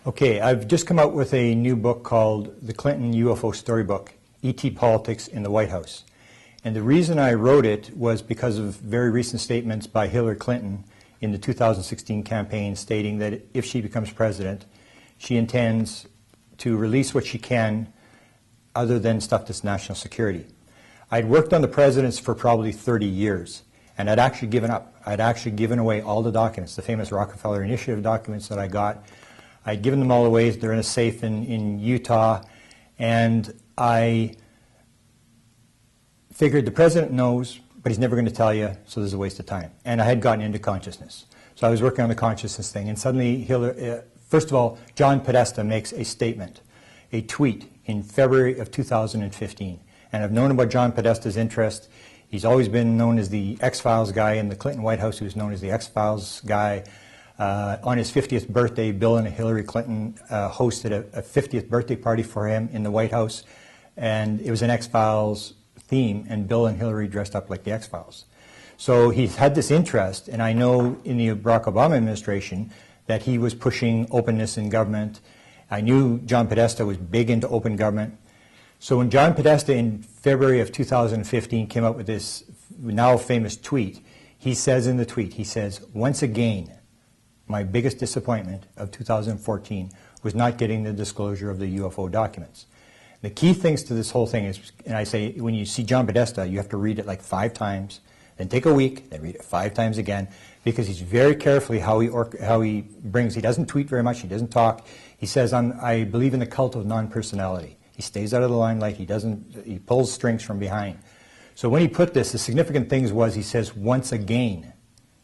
Okay, I've just come out with a new book called The Clinton UFO Storybook, ET Politics in the White House. And the reason I wrote it was because of very recent statements by Hillary Clinton in the 2016 campaign stating that if she becomes president, she intends to release what she can other than stuff that's national security. I'd worked on the presidents for probably 30 years, and I'd actually given up. I'd actually given away all the documents, the famous Rockefeller Initiative documents that I got. I'd given them all away. They're in a safe in Utah, and I figured the president knows, but he's never going to tell you, so there's a waste of time. And I had gotten into consciousness. So I was working on the consciousness thing, and suddenly, first of all, John Podesta makes a statement, a tweet in February of 2015. And I've known about John Podesta's interest. He's always been known as the X-Files guy in the Clinton White House. He was known as the X-Files guy. On his 50th birthday, Bill and Hillary Clinton hosted a 50th birthday party for him in the White House. And it was an X-Files theme, and Bill and Hillary dressed up like the X-Files. So he's had this interest, and I know in the Barack Obama administration that he was pushing openness in government. I knew John Podesta was big into open government. So when John Podesta in February of 2015 came up with this now famous tweet, he says in the tweet, he says, "Once again, my biggest disappointment of 2014 was not getting the disclosure of the UFO documents." The key things to this whole thing is, and I say, when you see John Podesta, you have to read it like 5 times, then take a week, then read it 5 times again, because he's very carefully how he brings. He doesn't tweet very much. He doesn't talk. He says, "I believe in the cult of non-personality." He stays out of the limelight. He pulls strings from behind. So when he put this, the significant things was he says "once again,"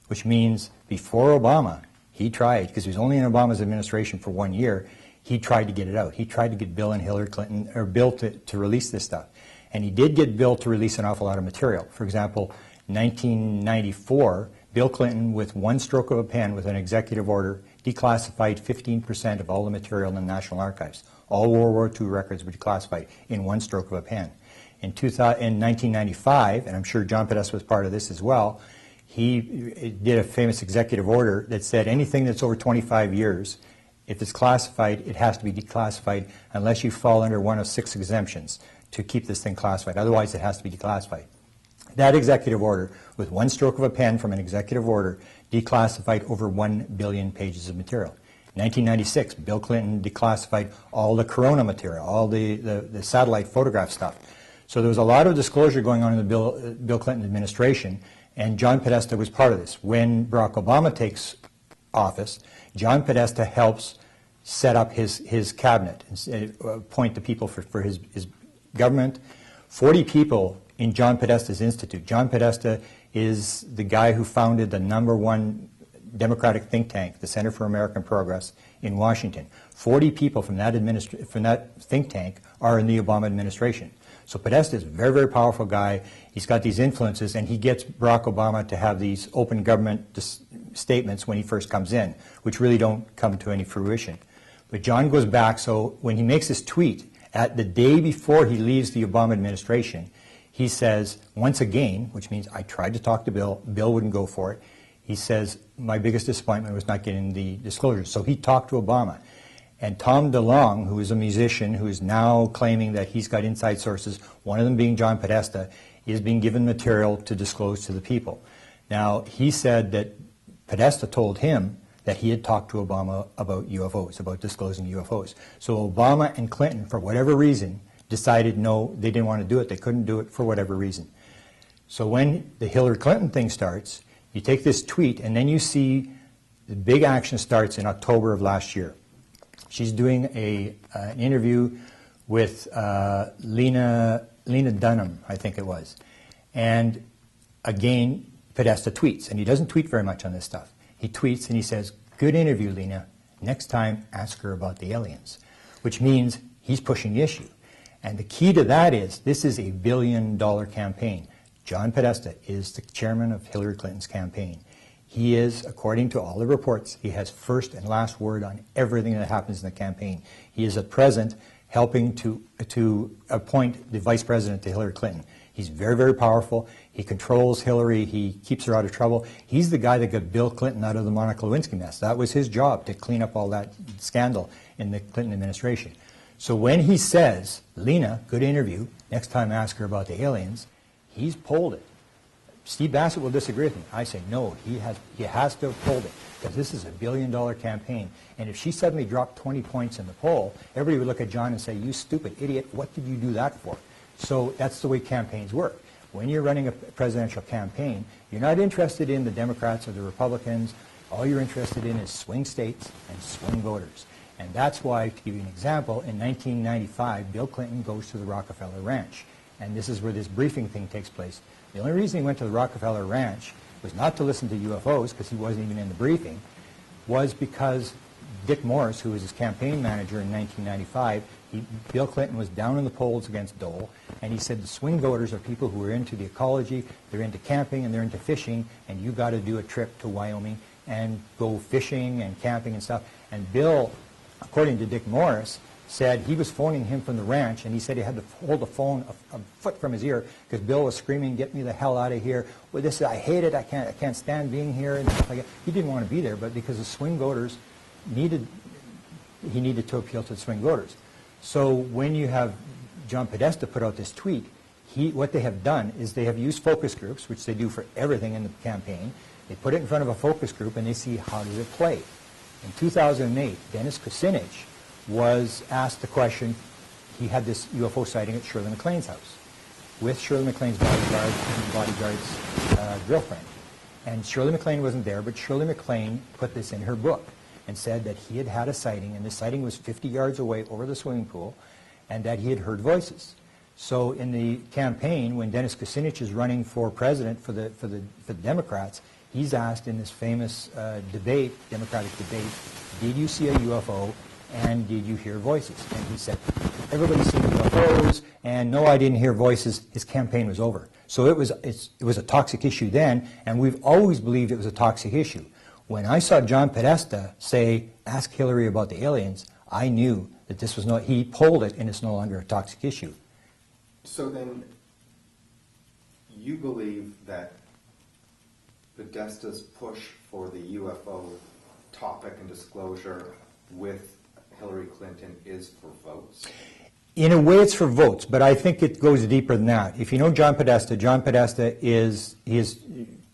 which means before Obama, he tried, because he was only in Obama's administration for 1 year. He tried to get it out. He tried to get Bill and Hillary Clinton, or Bill to release this stuff. And he did get Bill to release an awful lot of material. For example, 1994, Bill Clinton, with one stroke of a pen, with an executive order, declassified 15% of all the material in the National Archives. All World War II records were declassified in one stroke of a pen. In 1995, and I'm sure John Podesta was part of this as well, he did a famous executive order that said anything that's over 25 years, if it's classified, it has to be declassified unless you fall under one of 6 exemptions to keep this thing classified. Otherwise, it has to be declassified. That executive order, with one stroke of a pen from an executive order, declassified over 1 billion pages of material. In 1996, Bill Clinton declassified all the corona material, all the satellite photograph stuff. So there was a lot of disclosure going on in the Bill Clinton administration, and John Podesta was part of this. When Barack Obama takes office, John Podesta helps set up his cabinet, and appoint the people for his government. 40 people in John Podesta's institute. John Podesta is the guy who founded the #1 Democratic think tank, the Center for American Progress in Washington. 40 people from that think tank are in the Obama administration. So Podesta is a very, very powerful guy. He's got these influences, and he gets Barack Obama to have these open government statements when he first comes in, which really don't come to any fruition. But John goes back, so when he makes this tweet, at the day before he leaves the Obama administration, he says, "Once again," which means I tried to talk to Bill, Bill wouldn't go for it. He says, "My biggest disappointment was not getting the disclosure." So he talked to Obama. And Tom DeLonge, who is a musician, who is now claiming that he's got inside sources, one of them being John Podesta, is being given material to disclose to the people. Now, he said that Podesta told him that he had talked to Obama about UFOs, about disclosing UFOs. So Obama and Clinton, for whatever reason, decided no, they didn't want to do it. They couldn't do it for whatever reason. So when the Hillary Clinton thing starts, you take this tweet, and then you see the big action starts in October of last year. She's doing an interview with Lena Dunham, I think it was. And again, Podesta tweets, and he doesn't tweet very much on this stuff. He tweets and he says, "Good interview, Lena. Next time, ask her about the aliens," which means he's pushing the issue. And the key to that is, this is a $1 billion campaign. John Podesta is the chairman of Hillary Clinton's campaign. He is, according to all the reports, he has first and last word on everything that happens in the campaign. He is at present helping to appoint the vice president to Hillary Clinton. He's very, very powerful. He controls Hillary. He keeps her out of trouble. He's the guy that got Bill Clinton out of the Monica Lewinsky mess. That was his job, to clean up all that scandal in the Clinton administration. So when he says, Lena, good interview, next time ask her about the aliens, he's pulled it. Steve Bassett will disagree with me. I say, no, he has to have pulled it, because this is a billion-dollar campaign. And if she suddenly dropped 20 points in the poll, everybody would look at John and say, you stupid idiot, what did you do that for? So that's the way campaigns work. When you're running a presidential campaign, you're not interested in the Democrats or the Republicans. All you're interested in is swing states and swing voters. And that's why, to give you an example, in 1995, Bill Clinton goes to the Rockefeller Ranch. And this is where this briefing thing takes place. The only reason he went to the Rockefeller Ranch was not to listen to UFOs, because he wasn't even in the briefing, was because Dick Morris, who was his campaign manager in 1995, Bill Clinton was down in the polls against Dole, and he said the swing voters are people who are into the ecology, they're into camping, and they're into fishing, and you got to do a trip to Wyoming and go fishing and camping and stuff. And Bill, according to Dick Morris, said he was phoning him from the ranch, and he said he had to hold the phone a foot from his ear because Bill was screaming, "Get me the hell out of here! Well, this I hate it. I can't stand being here." And stuff like that. He didn't want to be there, but because the swing voters he needed to appeal to the swing voters. So when you have John Podesta put out this tweet, what they have done is they have used focus groups, which they do for everything in the campaign. They put it in front of a focus group, and they see how does it play. In 2008, Dennis Kucinich was asked the question. He had this UFO sighting at Shirley MacLaine's house with Shirley MacLaine's bodyguard and the bodyguard's girlfriend. And Shirley MacLaine wasn't there, but Shirley MacLaine put this in her book and said that he had had a sighting, and the sighting was 50 yards away over the swimming pool, and that he had heard voices. So in the campaign, when Dennis Kucinich is running for president for the Democrats, he's asked in this famous debate, Democratic debate, did you see a UFO and did you hear voices? And he said, everybody's seen UFOs, and no, I didn't hear voices. His campaign was over. So it was a toxic issue then, and we've always believed it was a toxic issue. When I saw John Podesta say, ask Hillary about the aliens, I knew that this was not, he pulled it and it's no longer a toxic issue. So then, you believe that Podesta's push for the UFO topic and disclosure with Hillary Clinton is for votes? In a way, it's for votes, but I think it goes deeper than that. If you know John Podesta is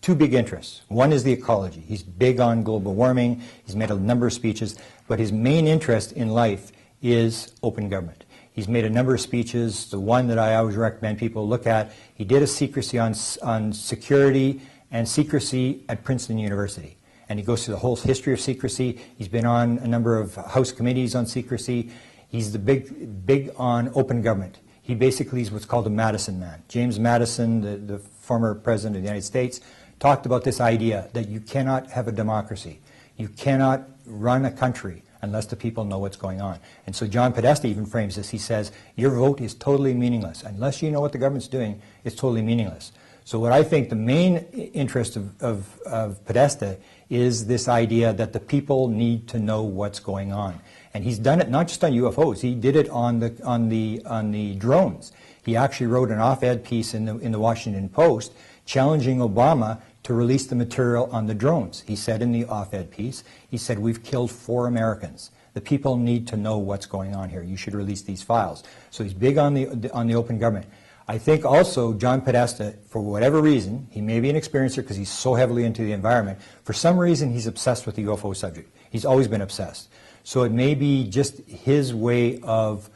two big interests. One is the ecology. He's big on global warming. He's made a number of speeches, but his main interest in life is open government. He's made a number of speeches. The one that I always recommend people look at, he did a secrecy on security and secrecy at Princeton University. And he goes through the whole history of secrecy. He's been on a number of House committees on secrecy. He's the big on open government. He basically is what's called a Madison man. James Madison, the former president of the United States, talked about this idea that you cannot have a democracy. You cannot run a country unless the people know what's going on. And so John Podesta even frames this. He says, your vote is totally meaningless. Unless you know what the government's doing, it's totally meaningless. So what I think the main interest of Podesta is this idea that the people need to know what's going on. And he's done it not just on UFOs. He did it on the drones. He actually wrote an op-ed piece in the Washington Post challenging Obama to release the material on the drones. He said in the op-ed piece, he said, we've killed 4 Americans. The people need to know what's going on here. You should release these files. So he's big on the open government. I think also John Podesta, for whatever reason, he may be an experiencer because he's so heavily into the environment. For some reason, he's obsessed with the UFO subject. He's always been obsessed. So it may be just his way of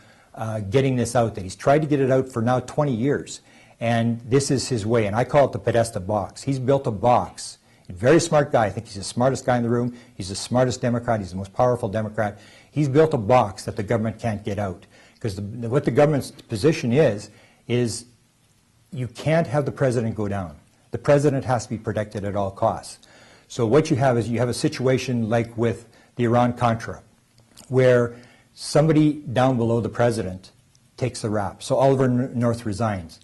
getting this out, that he's tried to get it out for now 20 years. And this is his way, and I call it the Podesta box. He's built a box. A very smart guy. I think he's the smartest guy in the room. He's the smartest Democrat. He's the most powerful Democrat. He's built a box that the government can't get out. Because what the government's position is you can't have the president go down. The president has to be protected at all costs. So what you have is you have a situation like with the Iran-Contra, where somebody down below the president takes the rap. So Oliver North resigns.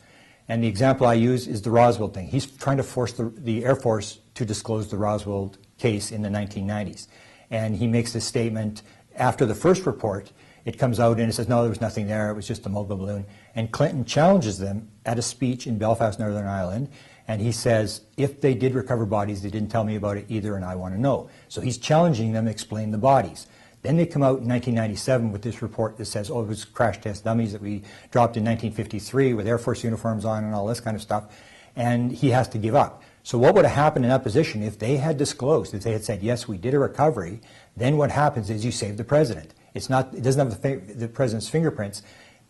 And the example I use is the Roswell thing. He's trying to force the Air Force to disclose the Roswell case in the 1990s. And he makes this statement after the first report. It comes out and it says, no, there was nothing there. It was just a mogul balloon. And Clinton challenges them at a speech in Belfast, Northern Ireland. And he says, if they did recover bodies, they didn't tell me about it either, and I want to know. So he's challenging them to explain the bodies. Then they come out in 1997 with this report that says, oh, it was crash test dummies that we dropped in 1953 with Air Force uniforms on and all this kind of stuff. And he has to give up. So what would have happened in that position if they had disclosed, if they had said, yes, we did a recovery, then what happens is you save the president. It doesn't have the president's fingerprints.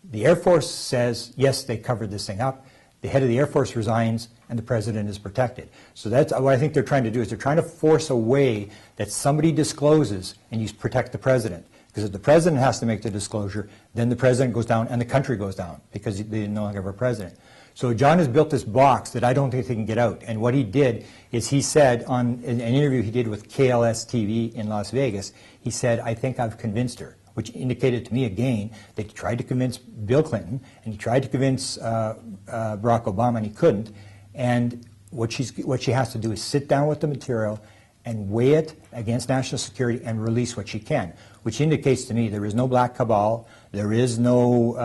The Air Force says, yes, they covered this thing up. The head of the Air Force resigns, and the president is protected. So that's what I think they're trying to do, is they're trying to force a way that somebody discloses and you protect the president. Because if the president has to make the disclosure, then the president goes down and the country goes down because they no longer have a president. So John has built this box that I don't think they can get out. And what he did is he said on an interview he did with KLS TV in Las Vegas, he said, I think I've convinced her, which indicated to me again that he tried to convince Bill Clinton and he tried to convince Barack Obama and he couldn't. And what she has to do is sit down with the material and weigh it against national security and release what she can, which indicates to me there is no black cabal, there is no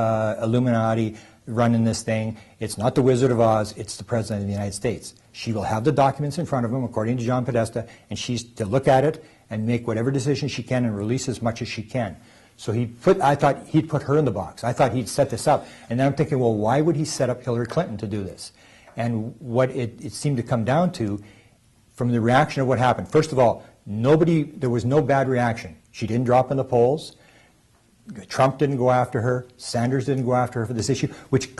Illuminati running this thing. It's not the Wizard of Oz, it's the President of the United States. She will have the documents in front of him, according to John Podesta, and she's to look at it and make whatever decision she can and release as much as she can. So I thought he'd put her in the box. I thought he'd set this up. And then I'm thinking, well, why would he set up Hillary Clinton to do this? And what it seemed to come down to, from the reaction of what happened, first of all, there was no bad reaction. She didn't drop in the polls. Trump didn't go after her. Sanders didn't go after her for this issue, which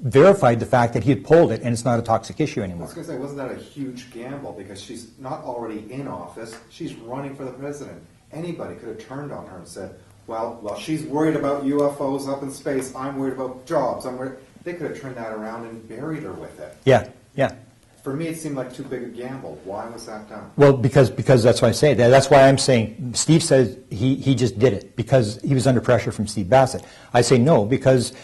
verified the fact that he had polled it and it's not a toxic issue anymore. I was going to say, wasn't that a huge gamble? Because she's not already in office. She's running for the president. Anybody could have turned on her and said, well, she's worried about UFOs up in space. I'm worried about jobs. They could have turned that around and buried her with it. Yeah, yeah. For me, it seemed like too big a gamble. Why was that done? Well, because that's why I say that. That's why I'm saying Steve says he just did it because he was under pressure from Steve Bassett. I say no, because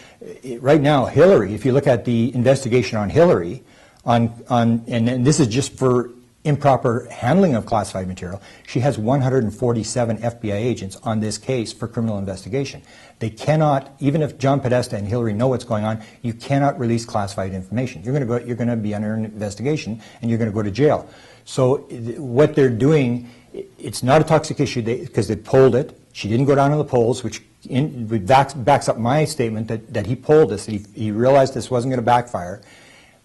right now Hillary, if you look at the investigation on Hillary, and this is just for improper handling of classified material, she has 147 FBI agents on this case for criminal investigation. They cannot, even if John Podesta and Hillary know what's going on, you cannot release classified information. You're going to be under an investigation and you're going to go to jail. So what they're doing, it's not a toxic issue because they polled it. She didn't go down in the polls, which backs up my statement that he polled this. He realized this wasn't going to backfire,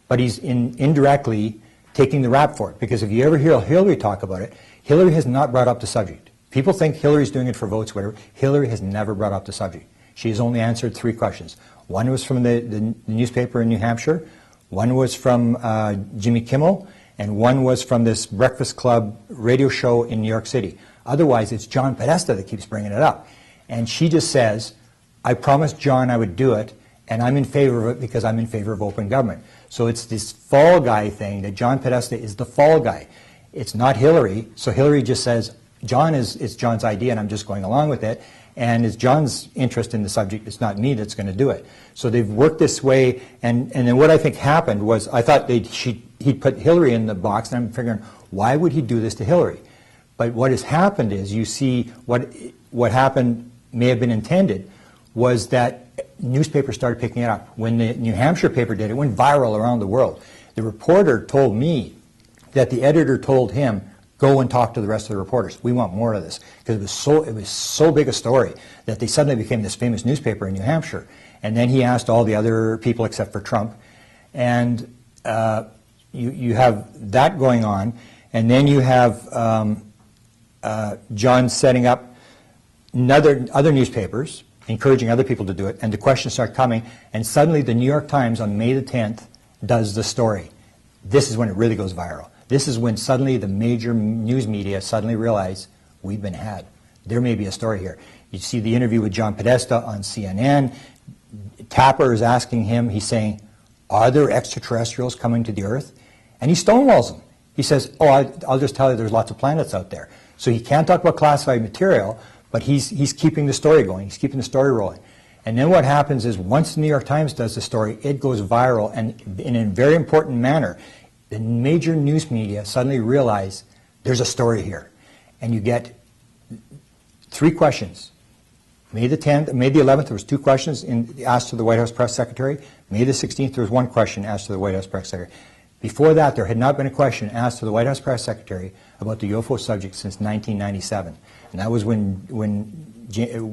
but he's indirectly taking the rap for it. Because if you ever hear Hillary talk about it, Hillary has not brought up the subject. People think Hillary's doing it for votes, whatever. Hillary has never brought up the subject. She has only answered 3 questions. One was from the newspaper in New Hampshire, one was from Jimmy Kimmel, and one was from this Breakfast Club radio show in New York City. Otherwise, it's John Podesta that keeps bringing it up. And she just says, I promised John I would do it, and I'm in favor of it because I'm in favor of open government. So it's this fall guy thing that John Podesta is the fall guy. It's not Hillary. So Hillary just says, it's John's idea and I'm just going along with it. And it's John's interest in the subject. It's not me that's going to do it. So they've worked this way. And then what I think happened was I thought he'd put Hillary in the box. And I'm figuring, why would he do this to Hillary? But what has happened is you see what happened may have been intended was that newspapers started picking it up. When the New Hampshire paper did, it went viral around the world. The reporter told me that the editor told him, go and talk to the rest of the reporters. We want more of this. Because it was so big a story that they suddenly became this famous newspaper in New Hampshire. And then he asked all the other people except for Trump. And you have that going on. And then you have John setting up other newspapers, encouraging other people to do it, and the questions start coming, and suddenly the New York Times on May the 10th does the story. This is when it really goes viral. This is when suddenly the major news media suddenly realize we've been had. There may be a story here. You see the interview with John Podesta on CNN. Tapper is asking him, he's saying, are there extraterrestrials coming to the Earth? And he stonewalls him. He says, I'll just tell you there's lots of planets out there. So he can't talk about classified material, but he's keeping the story going. He's keeping the story rolling. And then what happens is once the New York Times does the story, it goes viral, and in a very important manner, the major news media suddenly realize there's a story here. And you get 3 questions. May the 10th, May the 11th, there was 2 questions asked to the White House press secretary. May the 16th, there was 1 question asked to the White House press secretary. Before that, there had not been a question asked to the White House press secretary about the UFO subject since 1997. And that was when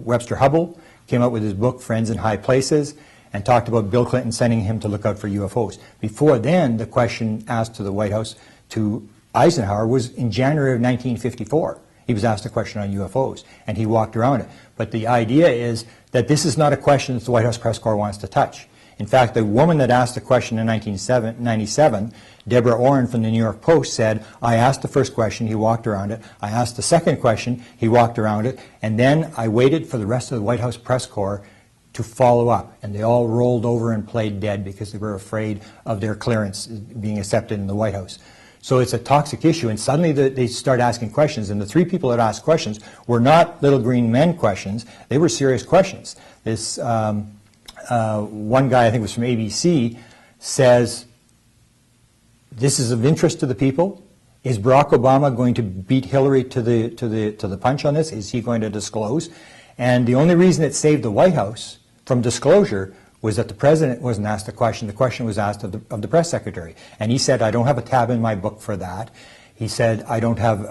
Webster Hubbell came out with his book, Friends in High Places, and talked about Bill Clinton sending him to look out for UFOs. Before then, the question asked to the White House to Eisenhower was in January of 1954. He was asked a question on UFOs, and he walked around it. But the idea is that this is not a question that the White House press corps wants to touch. In fact, the woman that asked the question in 1997, Deborah Orrin from the New York Post, said, I asked the first question, he walked around it. I asked the second question, he walked around it. And then I waited for the rest of the White House press corps to follow up. And they all rolled over and played dead because they were afraid of their clearance being accepted in the White House. So it's a toxic issue, and suddenly they start asking questions, and the 3 people that asked questions were not little green men questions, they were serious questions. This one guy, I think it was from ABC, says, this is of interest to the people. Is Barack Obama going to beat Hillary to the punch on this? Is he going to disclose? And the only reason it saved the White House from disclosure was that the president wasn't asked a question. The question was asked of the press secretary, and he said, "I don't have a tab in my book for that." He said, "I don't have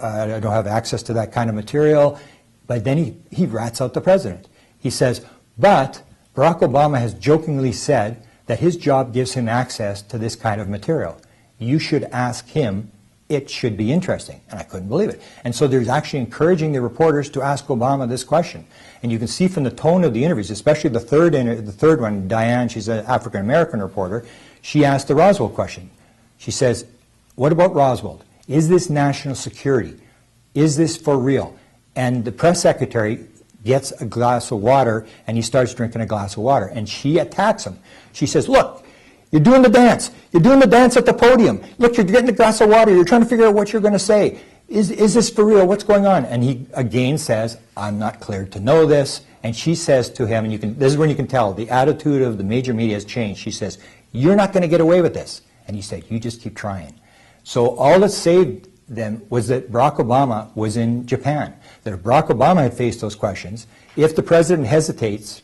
access to that kind of material." But then he rats out the president. He says, "But Barack Obama has jokingly said that his job gives him access to this kind of material. You should ask him. It should be interesting." And I couldn't believe it. And so there's actually encouraging the reporters to ask Obama this question. And you can see from the tone of the interviews, especially the third one, Diane, she's an African-American reporter, she asked the Roswell question. She says, what about Roswell? Is this national security? Is this for real? And the press secretary gets a glass of water, and he starts drinking a glass of water. And she attacks him. She says, look, you're doing the dance. You're doing the dance at the podium. Look, you're getting a glass of water. You're trying to figure out what you're going to say. Is this for real? What's going on? And he again says, I'm not cleared to know this. And she says to him, and this is when you can tell, the attitude of the major media has changed. She says, you're not going to get away with this. And he said, you just keep trying. So all that saved them was that Barack Obama was in Japan. That if Barack Obama had faced those questions, if the president hesitates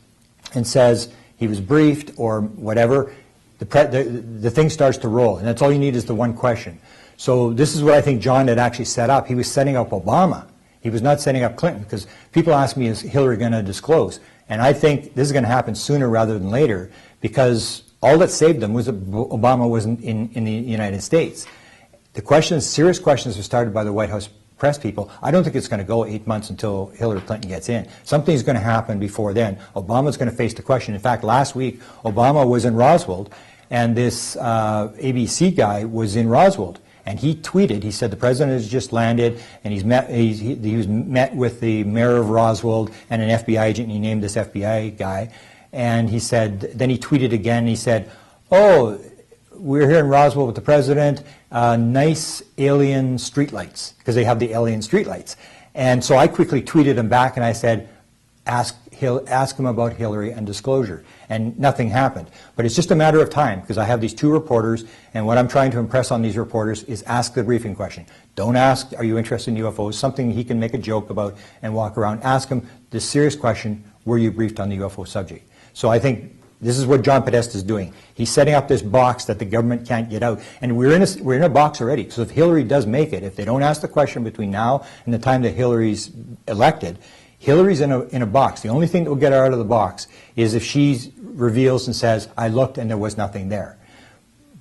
and says he was briefed or whatever, the thing starts to roll, and that's all you need is the one question. So this is what I think John had actually set up. He was setting up Obama. He was not setting up Clinton, because people ask me, is Hillary going to disclose? And I think this is going to happen sooner rather than later, because all that saved them was that Obama wasn't in the United States. The questions, serious questions, were started by the White House press people. I don't think it's going to go 8 months until Hillary Clinton gets in. Something's going to happen before then. Obama's going to face the question. In fact, last week, Obama was in Roswell, and this ABC guy was in Roswell. And he tweeted, he said the president has just landed, and he was met with the mayor of Roswell and an FBI agent, and he named this FBI guy. And he said, then he tweeted again, and he said, oh, we're here in Roswell with the president, nice alien streetlights, because they have the alien streetlights. And so I quickly tweeted him back, and I said, ask him about Hillary and disclosure. And nothing happened. But it's just a matter of time, because I have these 2 reporters, and what I'm trying to impress on these reporters is ask the briefing question. Don't ask, are you interested in UFOs? Something he can make a joke about and walk around. Ask him the serious question, were you briefed on the UFO subject? So I think this is what John Podesta is doing. He's setting up this box that the government can't get out. And we're in a box already. So if Hillary does make it, if they don't ask the question between now and the time that Hillary's elected, Hillary's in a box. The only thing that will get her out of the box is if she reveals and says, I looked and there was nothing there.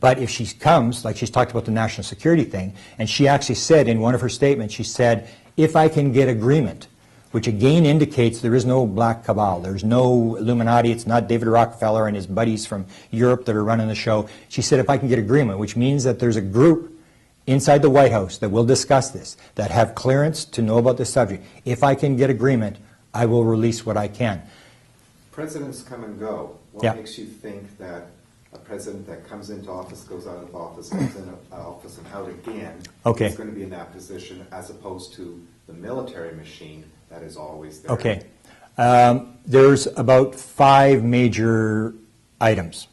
But if she comes, like she's talked about the national security thing, and she actually said in one of her statements, she said, if I can get agreement, which again indicates there is no black cabal, there's no Illuminati, it's not David Rockefeller and his buddies from Europe that are running the show. She said, if I can get agreement, which means that there's a group inside the White House that will discuss this, that have clearance to know about this subject. If I can get agreement, I will release what I can. Presidents come and go. What makes you think that a president that comes into office, goes out of office, comes into office and out again, is going to be in that position, as opposed to the military machine that is always there? Okay. There's about 5 major items.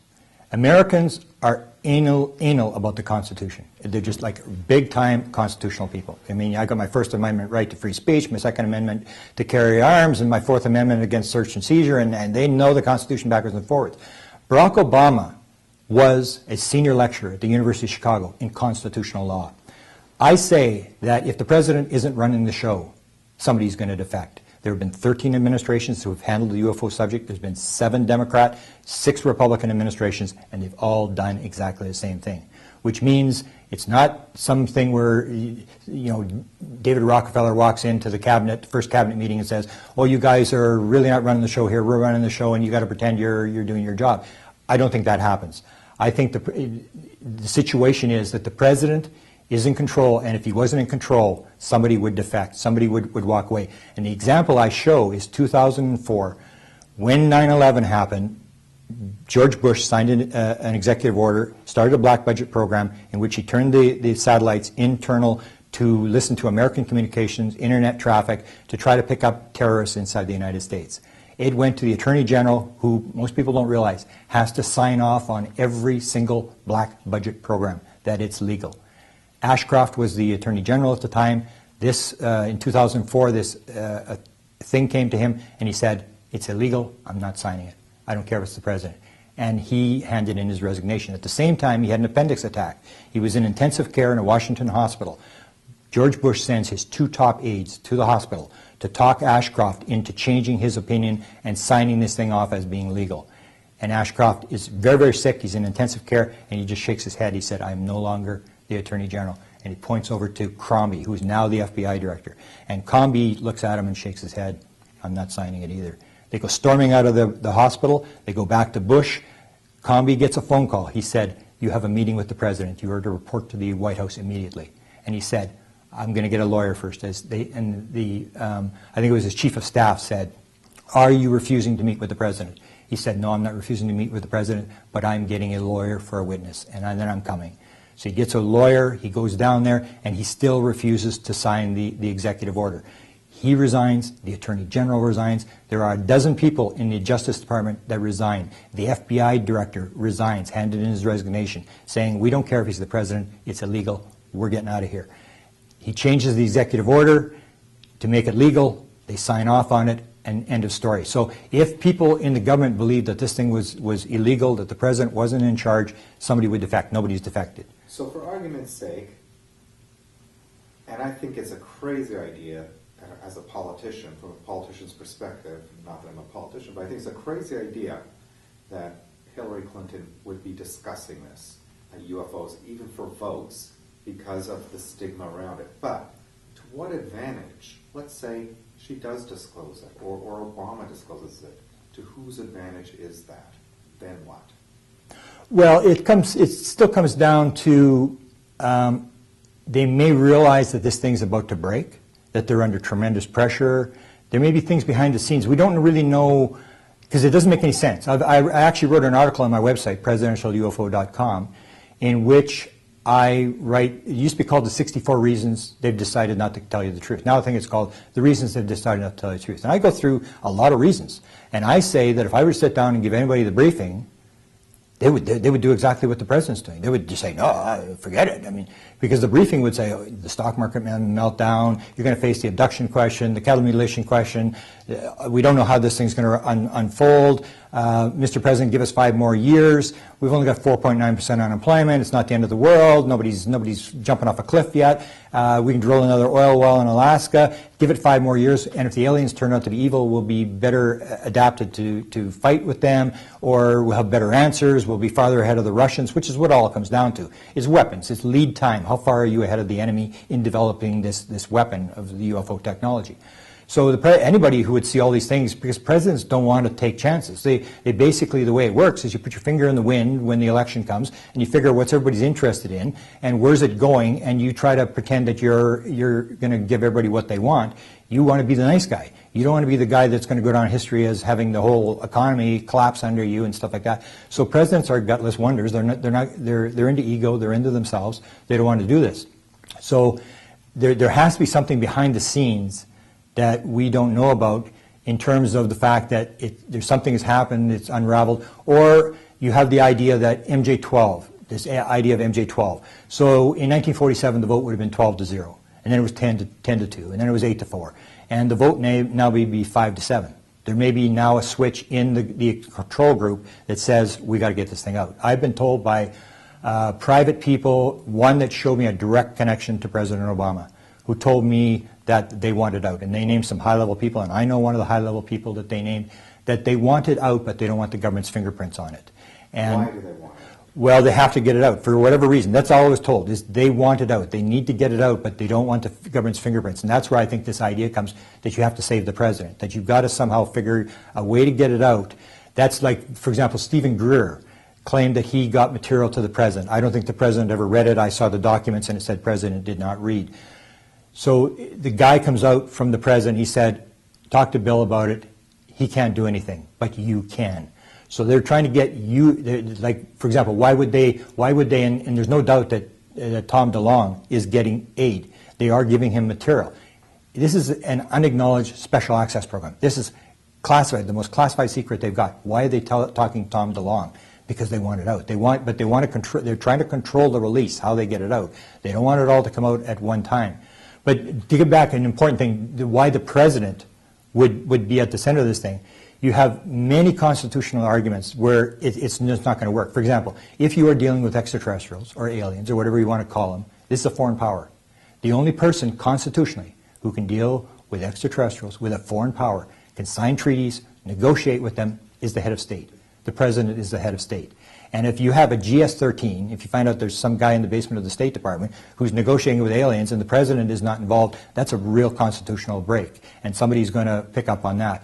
Americans are anal about the Constitution. They're just like big-time constitutional people. I mean, I got my First Amendment right to free speech, my Second Amendment to carry arms, and my Fourth Amendment against search and seizure, and they know the Constitution backwards and forwards. Barack Obama was a senior lecturer at the University of Chicago in constitutional law. I say that if the president isn't running the show, somebody's going to defect. There have been 13 administrations who have handled the UFO subject. There's been 7 Democrat, 6 Republican administrations, and they've all done exactly the same thing. Which means it's not something where, David Rockefeller walks into the cabinet, first cabinet meeting, and says, "Oh, you guys are really not running the show here. We're running the show, and you got to pretend you're doing your job." I don't think that happens. I think the situation is that the president is in control, and if he wasn't in control, somebody would defect, somebody would walk away. And the example I show is 2004, when 9/11 happened. George Bush signed an executive order, started a black budget program in which he turned the satellites internal to listen to American communications, internet traffic, to try to pick up terrorists inside the United States. It went to the Attorney General, who most people don't realize has to sign off on every single black budget program, that it's legal. Ashcroft was the Attorney General at the time. In 2004, this thing came to him, and he said, "It's illegal, I'm not signing it. I don't care if it's the president." And he handed in his resignation. At the same time, he had an appendix attack. He was in intensive care in a Washington hospital. George Bush sends his 2 top aides to the hospital to talk Ashcroft into changing his opinion and signing this thing off as being legal. And Ashcroft is very, very sick. He's in intensive care, and he just shakes his head. He said, "I'm no longer the Attorney General." And he points over to Crombie, who is now the FBI director. And Crombie looks at him and shakes his head. "I'm not signing it either." They go storming out of the hospital. They go back to Bush. Crombie gets a phone call. He said, "You have a meeting with the president. You are to report to the White House immediately." And he said, "I'm going to get a lawyer first." I think it was his chief of staff said, "Are you refusing to meet with the president?" He said, "No, I'm not refusing to meet with the president, but I'm getting a lawyer for a witness, and then I'm coming." So he gets a lawyer, he goes down there, and he still refuses to sign the executive order. He resigns, the Attorney General resigns. There are a dozen people in the Justice Department that resign. The FBI director resigns, handed in his resignation, saying, "We don't care if he's the president, it's illegal, we're getting out of here." He changes the executive order to make it legal, they sign off on it, and end of story. So if people in the government believed that this thing was illegal, that the president wasn't in charge, somebody would defect. Nobody's defected. So for argument's sake, and I think it's a crazy idea as a politician, from a politician's perspective, not that I'm a politician, but I think it's a crazy idea that Hillary Clinton would be discussing this, UFOs, even for votes, because of the stigma around it. But to what advantage? Let's say she does disclose it, or Obama discloses it. To whose advantage is that? Then what? Well, it still comes down to they may realize that this thing's about to break, that they're under tremendous pressure. There may be things behind the scenes. We don't really know, because it doesn't make any sense. I actually wrote an article on my website, presidentialufo.com, in which I write, it used to be called the 64 reasons they've decided not to tell you the truth. Now I think it's called the reasons they've decided not to tell you the truth. And I go through a lot of reasons. And I say that if I were to sit down and give anybody the briefing, they would do exactly what the president's doing. They would just say, "No, forget it." I mean, because the briefing would say, "Oh, the stock market meltdown, you're going to face the abduction question, the cattle mutilation question, we don't know how this thing's going to unfold. Mr. President, give us 5 more years. We've only got 4.9% unemployment. It's not the end of the world. Nobody's jumping off a cliff yet. We can drill another oil well in Alaska. Give it 5 more years, and if the aliens turn out to be evil, we'll be better adapted to fight with them, or we'll have better answers. We'll be farther ahead of the Russians," which is what all it comes down to. It's weapons. It's lead time. How far are you ahead of the enemy in developing this weapon of the UFO technology? So anybody who would see all these things, because presidents don't want to take chances. They basically, the way it works is you put your finger in the wind when the election comes, and you figure what's everybody's interested in, and where's it going, and you try to pretend that you're going to give everybody what they want. You want to be the nice guy. You don't want to be the guy that's going to go down in history as having the whole economy collapse under you and stuff like that. So presidents are gutless wonders. They're into ego. They're into themselves. They don't want to do this. So there has to be something behind the scenes that we don't know about, in terms of the fact that there's something has happened, it's unraveled, or you have the idea that MJ-12, this idea of MJ12. So in 1947, the vote would have been 12-0, and then it was 10-2, and then it was 8-4, and the vote may now be 5-7. There may be now a switch in the control group that says we got to get this thing out. I've been told by private people, one that showed me a direct connection to President Obama, who told me that they want it out, and they named some high-level people, and I know one of the high-level people that they named, that they want it out, but they don't want the government's fingerprints on it. And why do they want it? well, they have to get it out for whatever reason. That's all I was told, is they want it out. They need to get it out, but they don't want the government's fingerprints. And that's where I think this idea comes, that you have to save the president, that you've got to somehow figure a way to get it out. That's like, for example, Stephen Greer claimed that he got material to the president. I don't think the president ever read it. I saw the documents and it said president did not read. So the guy comes out from the president. He said, talk to Bill about it. He can't do anything, but you can. So they're trying to get you, like, for example, why would they, and there's no doubt that Tom DeLonge is getting aid. They are giving him material. This is an unacknowledged special access program. This is classified, the most classified secret they've got. Why are they talking Tom DeLonge? Because they want it out. They want to control, they're trying to control the release, how they get it out. They don't want it all to come out at one time. But to get back, an important thing, why the president would be at the center of this thing, you have many constitutional arguments where it's just not going to work. For example, if you are dealing with extraterrestrials or aliens or whatever you want to call them, this is a foreign power. The only person constitutionally who can deal with extraterrestrials, with a foreign power, can sign treaties, negotiate with them, is the head of state. The president is the head of state. And if you have a GS-13, if you find out there's some guy in the basement of the State Department who's negotiating with aliens and the president is not involved, that's a real constitutional break. And somebody's going to pick up on that.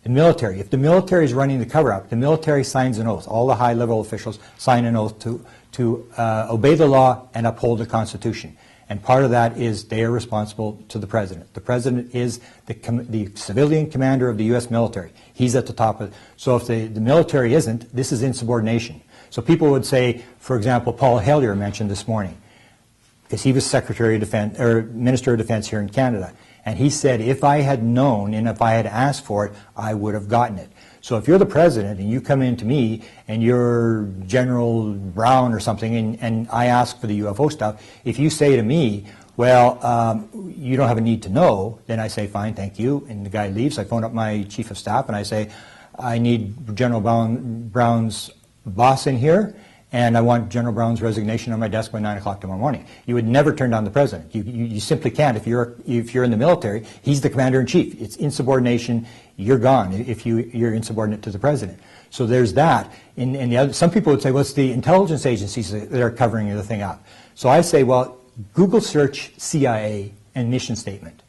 The military, if the military is running the cover-up, the military signs an oath. All the high-level officials sign an oath to obey the law and uphold the Constitution. And part of that is they are responsible to the president. The president is the civilian commander of the U.S. military. He's at the top of it. So if the military isn't, this is insubordination. So people would say, for example, Paul Hellyer mentioned this morning, because he was Secretary of Defense, or Minister of Defense here in Canada. And he said, if I had known and if I had asked for it, I would have gotten it. So if you're the president and you come in to me and you're General Brown or something and I ask for the UFO stuff, if you say to me, well, you don't have a need to know, then I say, fine, thank you. And the guy leaves. I phone up my chief of staff and I say, I need General Brown's boss in here, and I want General Brown's resignation on my desk by 9 o'clock tomorrow morning. You would never turn down the president. You simply can't. If you're in the military, he's the commander-in-chief. It's insubordination. You're gone if you're insubordinate to the president. So there's that. And some people would say, well, it's the intelligence agencies that are covering the thing up. So I say, well, Google search CIA and mission statement.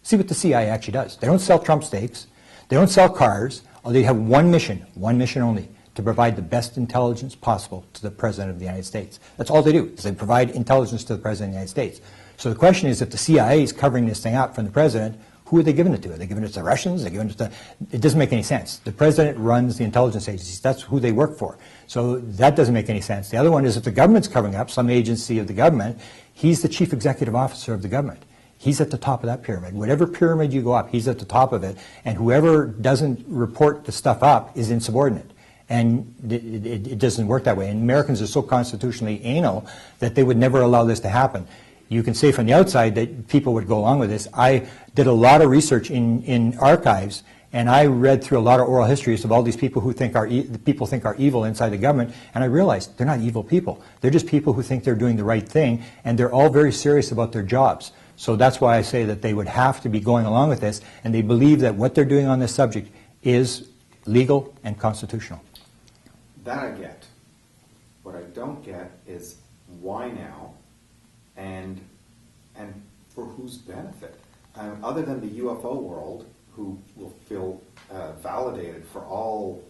See what the CIA actually does. They don't sell Trump steaks. They don't sell cars. They have one mission only, to provide the best intelligence possible to the President of the United States. That's all they do, is they provide intelligence to the President of the United States. So the question is, if the CIA is covering this thing up from the President, who are they giving it to? Are they giving it to the Russians? Are they giving it to it doesn't make any sense. The President runs the intelligence agencies. That's who they work for. So that doesn't make any sense. The other one is, if the government's covering up, some agency of the government, he's the chief executive officer of the government. He's at the top of that pyramid. Whatever pyramid you go up, he's at the top of it. And whoever doesn't report the stuff up is insubordinate. And it doesn't work that way. And Americans are so constitutionally anal that they would never allow this to happen. You can say from the outside that people would go along with this. I did a lot of research in archives, and I read through a lot of oral histories of all these people who think are evil inside the government, and I realized they're not evil people. They're just people who think they're doing the right thing, and they're all very serious about their jobs. So that's why I say that they would have to be going along with this, and they believe that what they're doing on this subject is legal and constitutional. That I get. What I don't get is why now, and for whose benefit? Other than the UFO world, who will feel validated for all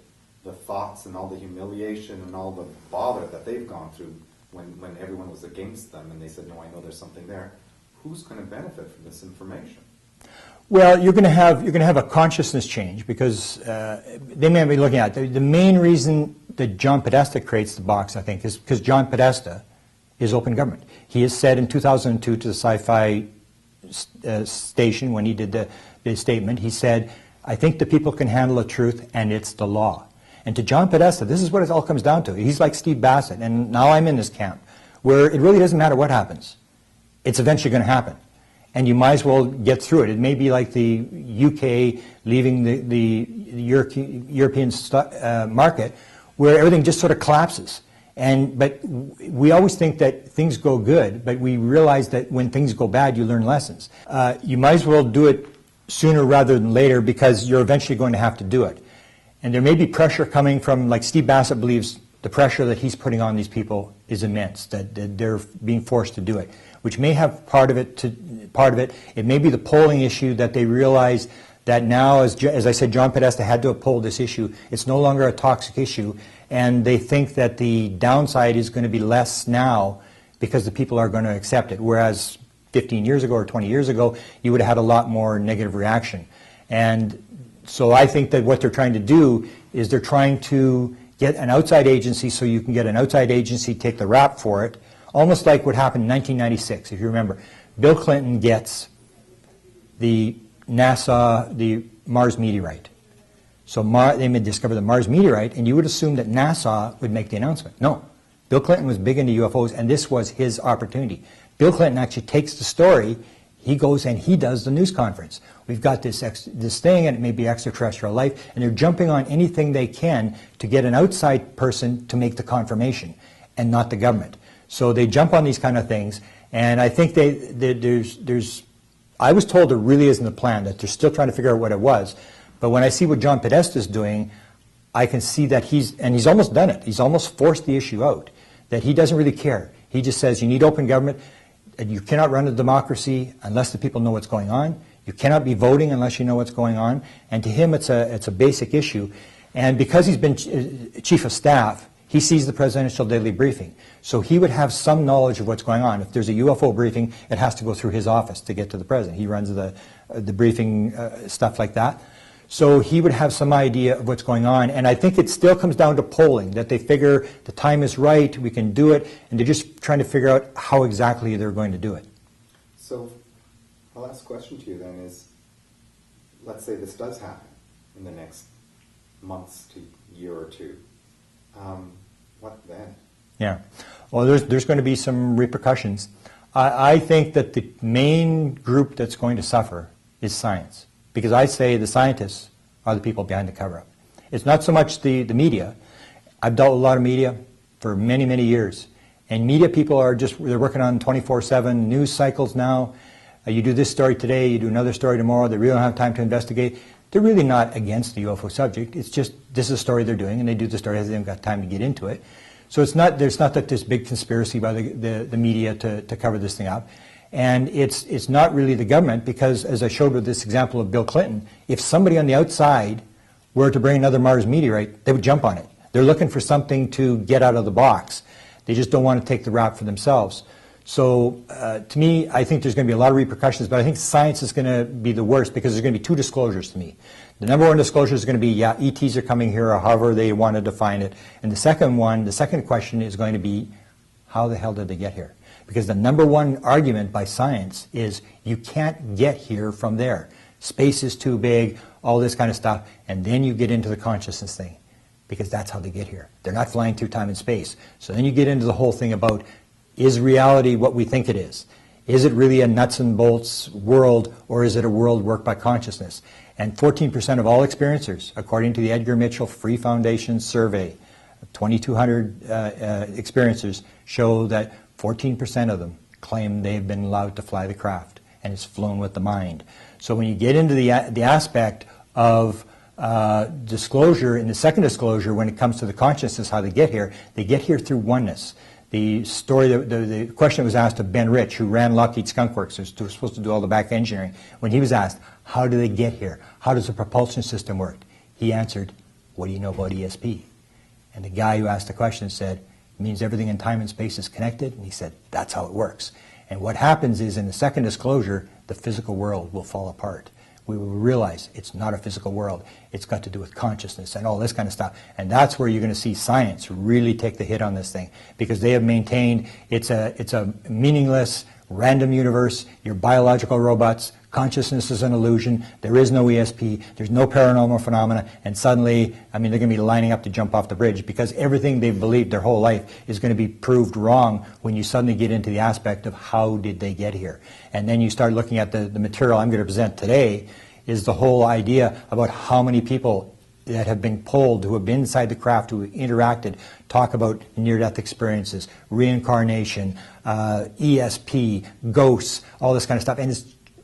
the thoughts and all the humiliation and all the bother that they've gone through when everyone was against them and they said, no, I know there's something there. Who's going to benefit from this information? Well, you're going to have a consciousness change, because they may be looking at the main reason that John Podesta creates the box, I think, is because John Podesta is open government. He has said in 2002 to the Sci-Fi station, when he did the statement, he said, I think the people can handle the truth, and it's the law. And to John Podesta, this is what it all comes down to. He's like Steve Bassett, and now I'm in this camp, where it really doesn't matter what happens. It's eventually going to happen. And you might as well get through it. It may be like the UK leaving the European market, where everything just sort of collapses. But we always think that things go good, but we realize that when things go bad, you learn lessons. You might as well do it sooner rather than later, because you're eventually going to have to do it. And there may be pressure coming from, like Steve Bassett believes, the pressure that he's putting on these people is immense, that they're being forced to do it, which may have part of it. It may be the polling issue, that they realize that now, as I said, John Podesta had to uphold this issue. It's no longer a toxic issue, and they think that the downside is going to be less now because the people are going to accept it, whereas 15 years ago or 20 years ago, you would have had a lot more negative reaction. And so I think that what they're trying to do is they're trying to get an outside agency, so you can get an outside agency take the rap for it, almost like what happened in 1996, if you remember. Bill Clinton gets the NASA, the Mars meteorite. So they may discover the Mars meteorite, and you would assume that NASA would make the announcement. No. Bill Clinton was big into UFOs, and this was his opportunity. Bill Clinton actually takes the story, he goes and he does the news conference. We've got this thing, and it may be extraterrestrial life, and they're jumping on anything they can to get an outside person to make the confirmation, and not the government. So they jump on these kind of things, and I think I was told there really isn't a plan, that they're still trying to figure out what it was. But when I see what John Podesta is doing, I can see that he's almost done it. He's almost forced the issue out, that he doesn't really care. He just says you need open government, and you cannot run a democracy unless the people know what's going on. You cannot be voting unless you know what's going on. And to him, it's a basic issue. And because he's been chief of staff, he sees the presidential daily briefing. So he would have some knowledge of what's going on. If there's a UFO briefing, it has to go through his office to get to the president. He runs the briefing, stuff like that. So he would have some idea of what's going on. And I think it still comes down to polling, that they figure the time is right, we can do it, and they're just trying to figure out how exactly they're going to do it. So my last question to you then is, let's say this does happen in the next months to year or two. What then? Yeah. Well, there's going to be some repercussions. I think that the main group that's going to suffer is science. Because I say the scientists are the people behind the cover-up. It's not so much the media. I've dealt with a lot of media for many, many years. And media people they're working on 24/7 news cycles now. You do this story today, you do another story tomorrow. They really don't have time to investigate. They're really not against the UFO subject. It's just this is a story they're doing, and they do the story as they haven't got time to get into it. So there's not that this big conspiracy by the media to cover this thing up. And it's not really the government, because as I showed with this example of Bill Clinton, if somebody on the outside were to bring another Mars meteorite, they would jump on it. They're looking for something to get out of the box. They just don't want to take the rap for themselves. So to me, I think there's going to be a lot of repercussions, but I think science is going to be the worst, because there's going to be two disclosures to me. The number one disclosure is going to be, yeah, ETs are coming here, or however they want to define it. And the second question is going to be, how the hell did they get here? Because the number one argument by science is you can't get here from there. Space is too big, all this kind of stuff, and then you get into the consciousness thing, because that's how they get here. They're not flying through time and space. So then you get into the whole thing about, is reality what we think it is? Is it really a nuts and bolts world, or is it a world worked by consciousness? And 14% of all experiencers, according to the Edgar Mitchell Free Foundation survey, 2,200 experiencers, show that 14% of them claim they've been allowed to fly the craft, and it's flown with the mind. So when you get into the aspect of disclosure, in the second disclosure, when it comes to the consciousness, how they get here through oneness. The story, the question that was asked of Ben Rich, who ran Lockheed Skunk Works, who's supposed to do all the back engineering, when he was asked, how do they get here? How does the propulsion system work? He answered, what do you know about ESP? And the guy who asked the question said, it means everything in time and space is connected. And he said, that's how it works. And what happens is, in the second disclosure, the physical world will fall apart. We will realize it's not a physical world. It's got to do with consciousness and all this kind of stuff. And that's where you're going to see science really take the hit on this thing, because they have maintained it's a meaningless random universe, you're biological robots, consciousness is an illusion, there is no ESP, there's no paranormal phenomena, and suddenly, I mean, they're going to be lining up to jump off the bridge because everything they've believed their whole life is going to be proved wrong when you suddenly get into the aspect of how did they get here. And then you start looking at the material I'm going to present today is the whole idea about how many people that have been polled, who have been inside the craft, who interacted, talk about near-death experiences, reincarnation, ESP, ghosts, all this kind of stuff. And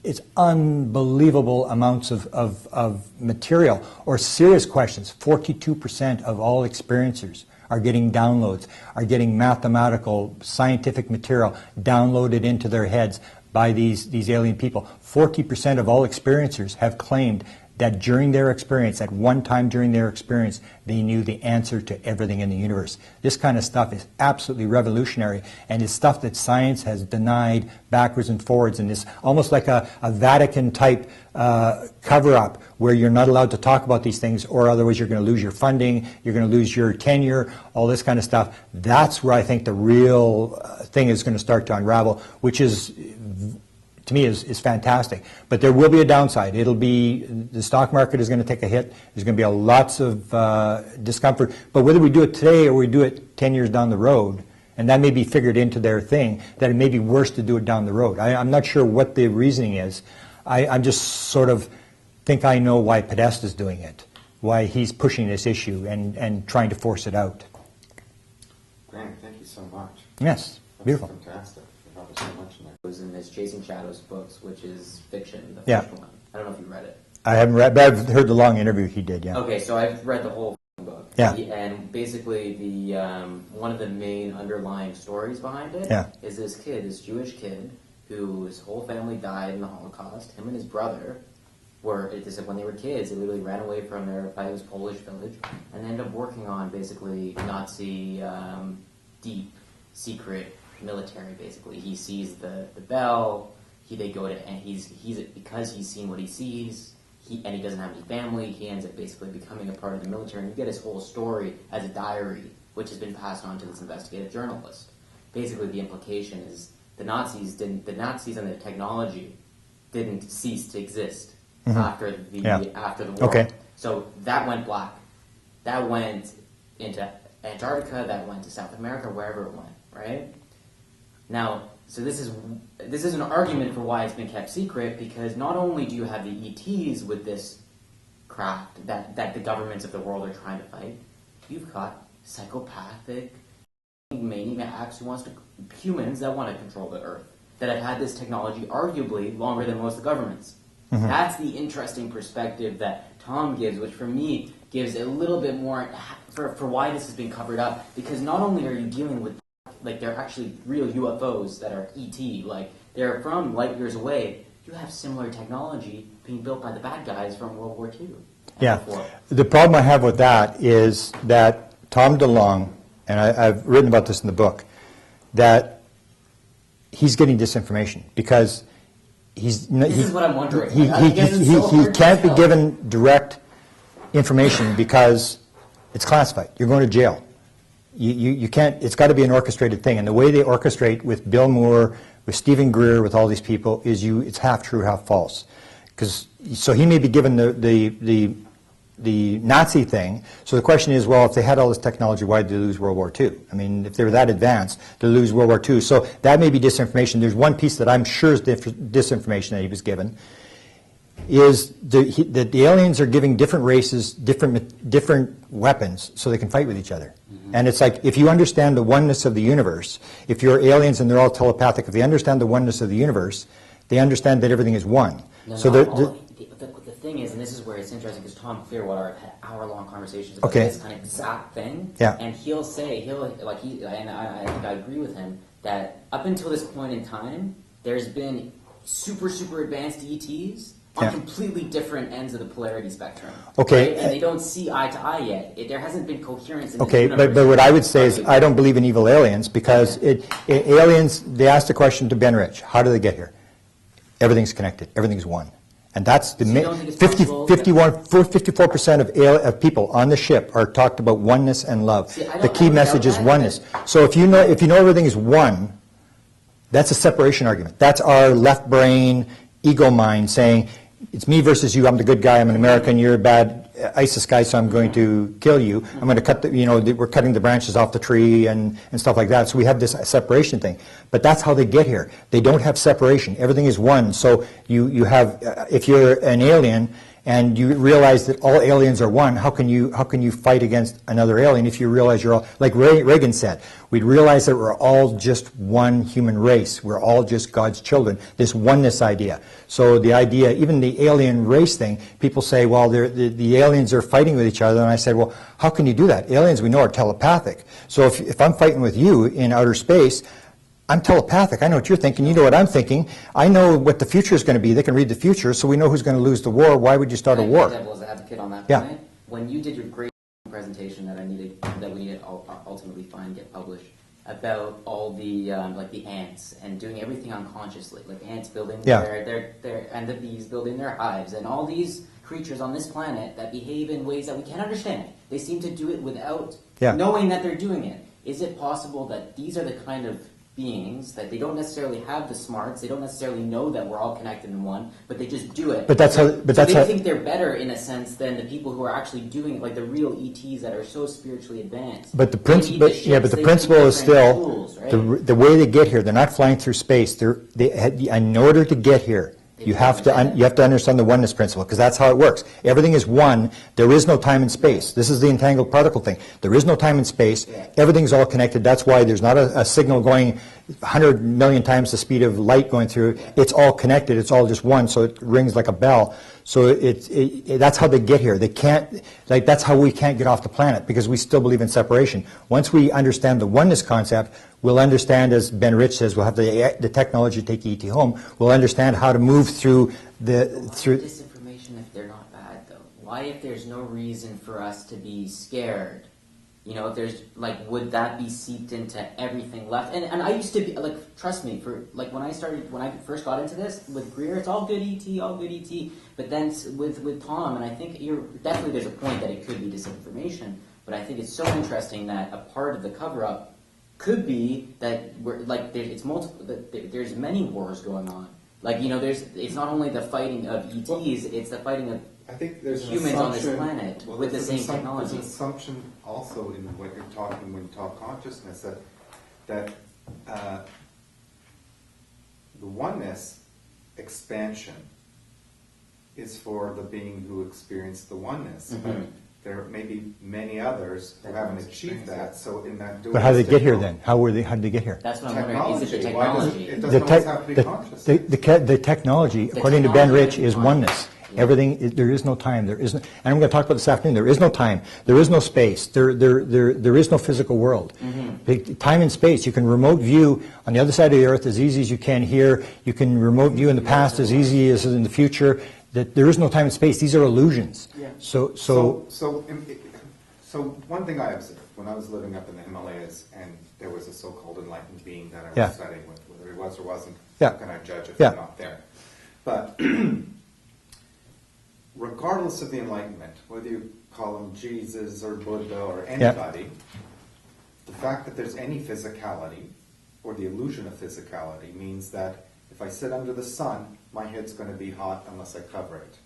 it's unbelievable amounts of material. Or serious questions. 42% of all experiencers are getting downloads, are getting mathematical, scientific material downloaded into their heads by these alien people. 40% of all experiencers have claimed that during their experience, at one time during their experience, they knew the answer to everything in the universe. This kind of stuff is absolutely revolutionary, and is stuff that science has denied backwards and forwards, and is almost like a Vatican-type cover-up where you're not allowed to talk about these things, or otherwise you're going to lose your funding, you're going to lose your tenure, all this kind of stuff. That's where I think the real thing is going to start to unravel, which is, to me, is fantastic. But there will be a downside. It'll be, the stock market is going to take a hit. There's going to be lots of discomfort. But whether we do it today or we do it 10 years down the road, and that may be figured into their thing, that it may be worse to do it down the road. I'm not sure what the reasoning is. I'm just sort of think I know why Podesta is doing it, why he's pushing this issue and trying to force it out. Grant, thank you so much. Yes, That's beautiful. Fantastic. You have so much in there. Was in his Chasing Shadows books, which is fiction, the Yeah. first one. I don't know if you read it. I haven't read, but I've heard the long interview he did, yeah. Okay, so I've read the whole book. Yeah. And basically, the one of the main underlying stories behind it Yeah. is this kid, this Jewish kid, whose whole family died in the Holocaust. Him and his brother were, it said when they were kids, they literally ran away from their, it was Polish village, and they ended up working on basically Nazi deep secret military. Basically, he sees the bell. They go to, and he's because he's seen what he sees. He doesn't have any family. He ends up basically becoming a part of the military, and you get his whole story as a diary, which has been passed on to this investigative journalist. Basically, the implication is the Nazis and the technology didn't cease to exist after the war. Okay. So that went black. That went into Antarctica. That went to South America, wherever it went. Right. Now, so this is an argument for why it's been kept secret, because not only do you have the ETs with this craft that the governments of the world are trying to fight, you've got psychopathic maniacs humans that want to control the Earth, that have had this technology arguably longer than most of the governments. Mm-hmm. That's the interesting perspective that Tom gives, which for me gives a little bit more for why this has been covered up, because not only are you dealing with, like, they're actually real UFOs that are ET, like, they're from light years away. You have similar technology being built by the bad guys from World War II. Yeah. The problem I have with that is that Tom DeLonge, and I've written about this in the book, that he's getting disinformation because this is what I'm wondering. He can't be given direct information because it's classified. You're going to jail. You can't, it's got to be an orchestrated thing. And the way they orchestrate with Bill Moore, with Stephen Greer, with all these people, is it's half true, half false. So he may be given the Nazi thing. So the question is, well, if they had all this technology, why did they lose World War II? I mean, if they were that advanced, they lose World War II. So that may be disinformation. There's one piece that I'm sure is disinformation that he was given, is that the aliens are giving different races different weapons so they can fight with each other. Mm-hmm. And it's like, if you understand the oneness of the universe, if you're aliens and they're all telepathic, if they understand the oneness of the universe, they understand that everything is one. The thing is, and this is where it's interesting, because Tom Clearwater had hour-long conversations about this kind of exact thing, and he'll say, and I think I agree with him, that up until this point in time, there's been super, super advanced ETs on completely different ends of the polarity spectrum. Okay. Right? And they don't see eye to eye yet. There hasn't been coherence in Okay, the universe. but what I would say is I don't believe in evil aliens, because aliens, they asked the question to Ben Rich, how do they get here? Everything's connected. Everything's one. And that's the 54% of people on the ship are talked about oneness and love. The key message is oneness. So if you know everything is one, That's a separation argument. That's our left brain, ego mind saying, it's me versus you, I'm the good guy, I'm an American, you're a bad ISIS guy, so I'm going to kill you. I'm going to cut we're cutting the branches off the tree and stuff like that. So we have this separation thing. But that's how they get here. They don't have separation. Everything is one. So you have, if you're an alien, and you realize that all aliens are one, how can you fight against another alien if you realize you're all, like Reagan said, we'd realize that we're all just one human race. We're all just God's children, this oneness idea. So the idea, even the alien race thing, people say, well, the aliens are fighting with each other, and I said, well, how can you do that? Aliens, we know, are telepathic. So if I'm fighting with you in outer space, I'm telepathic. I know what you're thinking. You know what I'm thinking. I know what the future is going to be. They can read the future, so we know who's going to lose the war. Why would you start a war? Devil's advocate on that Yeah. point. When you did your great presentation that we need to ultimately find get published about all the like the ants and doing everything unconsciously, like ants building their and the bees building their hives and all these creatures on this planet that behave in ways that we can't understand. They seem to do it without knowing that they're doing it. Is it possible that these are the kind of beings that they don't necessarily have the smarts, they don't necessarily know that we're all connected in one, but they just do it. But that's how. But that's they how. think they're better in a sense than the people who are actually doing it, like the real ETs that are so spiritually advanced. But the principle is still tools, right? the way they get here. They're not flying through space. In order to get here, you have to understand the oneness principle, because that's how it works. Everything is one. There is no time and space. This is the entangled particle thing. There is no time and space. Everything's all connected. That's why there's not a signal going 100 million times the speed of light going through. It's all connected. It's all just one, so it rings like a bell. So that's how they get here. They can't, like, that's how we can't get off the planet, because we still believe in separation. Once we understand the oneness concept, we'll understand, as Ben Rich says, we'll have the technology to take ET home. We'll understand how to move through disinformation if they're not bad, though? Why, if there's no reason for us to be scared? You know, if there's, like, would that be seeped into everything left? And I used to be, like, trust me, for, like, when I first got into this, with Greer, it's all good ET. But then with Tom, and I think definitely there's a point that it could be disinformation, but I think it's so interesting that a part of the cover-up could be that there's many wars going on. Like, you know, it's not only the fighting of ETs, it's the fighting of I think there's humans on this planet with the same technology. There's an assumption also in what you're talking when you talk consciousness that the oneness expansion is for the being who experienced the oneness. Mm-hmm. But there may be many others who haven't achieved that. So in that, But how did they get here then? How did they get here? That's what I'm wondering. Is it the technology? It doesn't always have to be conscious. The technology, according to Ben Rich, is oneness. Everything, there is no time. There isn't, and I'm going to talk about this afternoon. There is no time. There is no space. There is no physical world. Mm-hmm. Time and space. You can remote view on the other side of the earth as easy as you can here. You can remote view in the past as easy as in the future. That there is no time and space. These are illusions. Yeah. So one thing I observed when I was living up in the Himalayas, and there was a so-called enlightened being that I was studying with, whether he was or wasn't. How can I judge if I'm not there? But regardless of the enlightenment, whether you call him Jesus or Buddha or anybody, the fact that there's any physicality or the illusion of physicality means that if I sit under the sun, my head's going to be hot unless I cover it.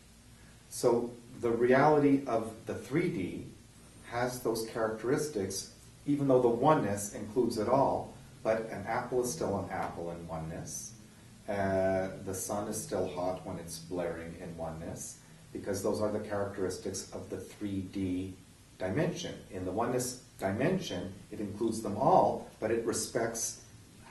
So the reality of the 3D has those characteristics, even though the oneness includes it all, but an apple is still an apple in oneness. The sun is still hot when it's blaring in oneness, because those are the characteristics of the 3D dimension. In the oneness dimension, it includes them all, but it respects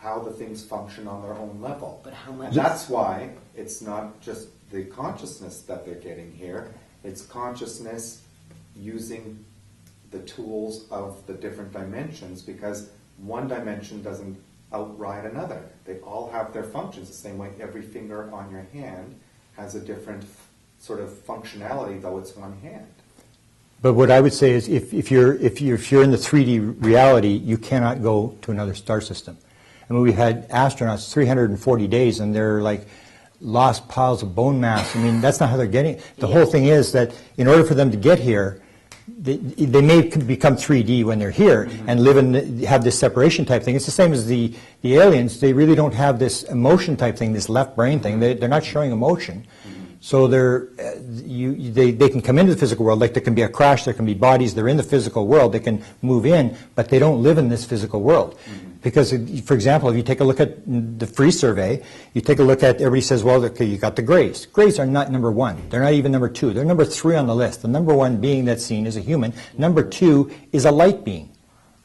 how the things function on their own level. But how much? And that's why it's not just the consciousness that they're getting here, it's consciousness using the tools of the different dimensions, because one dimension doesn't outride another. They all have their functions, the same way every finger on your hand has a different sort of functionality, though it's one hand. But what I would say is, if you're in the 3D reality, you cannot go to another star system. I mean, we had astronauts 340 days, and they're like lost piles of bone mass. I mean, that's not how they're getting it. The whole thing is that in order for them to get here, they may become 3D when they're here and have this separation type thing. It's the same as the aliens. They really don't have this emotion type thing, this left brain thing. They're not showing emotion. So they can come into the physical world, like there can be a crash, there can be bodies, they're in the physical world, they can move in, but they don't live in this physical world. Because, for example, if you take a look at the free survey, you take a look at, everybody says, well, okay, you got the Greys. Greys are not number 1. They're not even number 2. They're number 3 on the list. The number 1 being that's seen is a human. Number 2 is a light being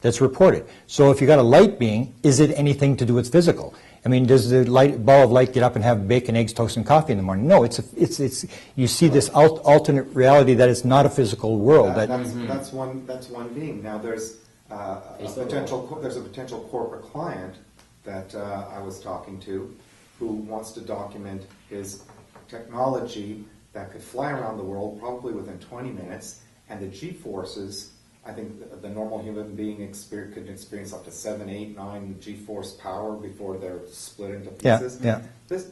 that's reported. So if you got a light being, is it anything to do with physical? I mean, does the ball of light get up and have bacon, eggs, toast, and coffee in the morning? No, you see this alternate reality that it's not a physical world. That's one being. Now there's a potential corporate client that I was talking to who wants to document his technology that could fly around the world probably within 20 minutes, and the G-forces. I think the normal human being could experience up to 7, 8, 9 G-force power before they're split into pieces.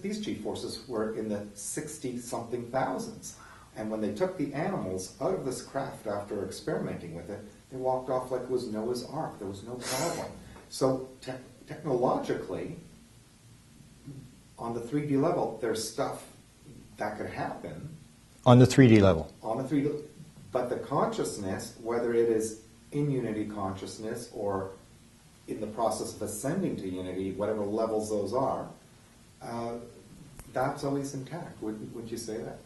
These G-forces were in the 60-something thousands. And when they took the animals out of this craft after experimenting with it, they walked off like it was Noah's Ark. There was no problem. So technologically, on the 3D level, there's stuff that could happen. On the 3D level. On the 3D level. But the consciousness, whether it is in unity consciousness or in the process of ascending to unity, whatever levels those are, that's always intact. Would you say that?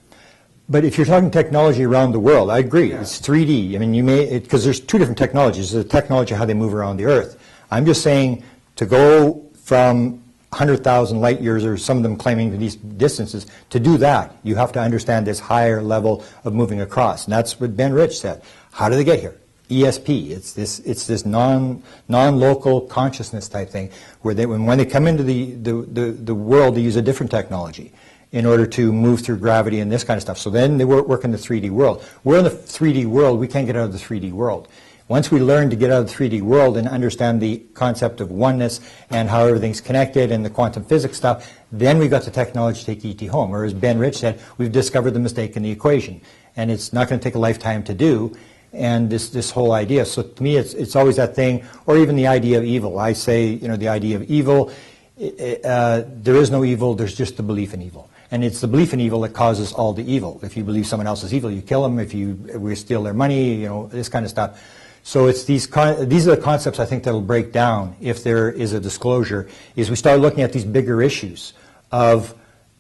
But if you're talking technology around the world, I agree. Yeah. It's 3D. I mean, because there's 2 different technologies. There's the technology how they move around the Earth. I'm just saying to go from 100,000 light years, or some of them claiming these distances, to do that, you have to understand this higher level of moving across. And that's what Ben Rich said. How do they get here? ESP. It's this non-local consciousness type thing, where when they come into the world, they use a different technology in order to move through gravity and this kind of stuff. So then they work in the 3D world. We're in the 3D world. We can't get out of the 3D world. Once we learn to get out of the 3D world and understand the concept of oneness and how everything's connected and the quantum physics stuff, then we got the technology to take ET home. Or as Ben Rich said, we've discovered the mistake in the equation. And it's not going to take a lifetime to do. And this whole idea. So to me, it's always that thing, or even the idea of evil. I say, the idea of evil, there is no evil, there's just the belief in evil. And it's the belief in evil that causes all the evil. If you believe someone else is evil, you kill them. If we steal their money, this kind of stuff. So it's these are the concepts I think that will break down if there is a disclosure, is we start looking at these bigger issues of,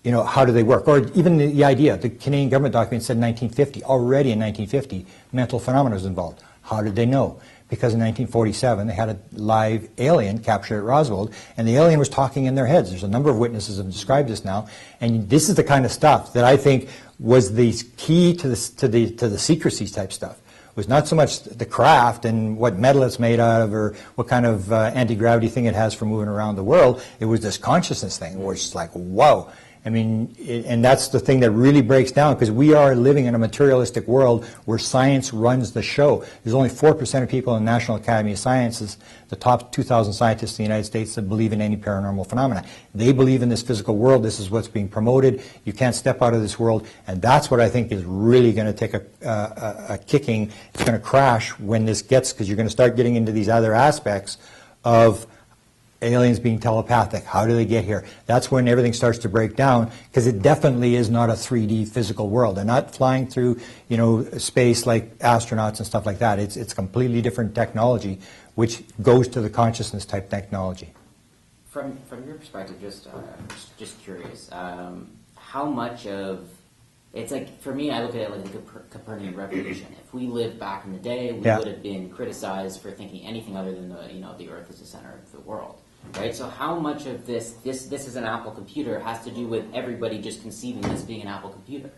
how do they work? Or even the idea, the Canadian government document said in 1950, already in 1950, mental phenomena was involved. How did they know? Because in 1947, they had a live alien captured at Roswell, and the alien was talking in their heads. There's a number of witnesses have described this now, and this is the kind of stuff that I think was the key to the secrecy type stuff. Was not so much the craft and what metal it's made out of or what kind of anti-gravity thing it has for moving around the world. It was this consciousness thing where it's like, whoa. I mean, and that's the thing that really breaks down, because we are living in a materialistic world where science runs the show. There's only 4% of people in the National Academy of Sciences, the top 2,000 scientists in the United States, that believe in any paranormal phenomena. They believe in this physical world. This is what's being promoted. You can't step out of this world. And that's what I think is really going to take a kicking. It's going to crash when this gets, because you're going to start getting into these other aspects of aliens being telepathic. How do they get here? That's when everything starts to break down, because it definitely is not a 3D physical world. They're not flying through, space like astronauts and stuff like that. It's completely different technology, which goes to the consciousness type technology. From your perspective, just curious, how much of it's like, for me, I look at it like the Copernican revolution. If we lived back in the day, we would have been criticized for thinking anything other than the Earth is the center of the world. Right, so how much of this is an Apple computer has to do with everybody just conceiving this being an Apple computer?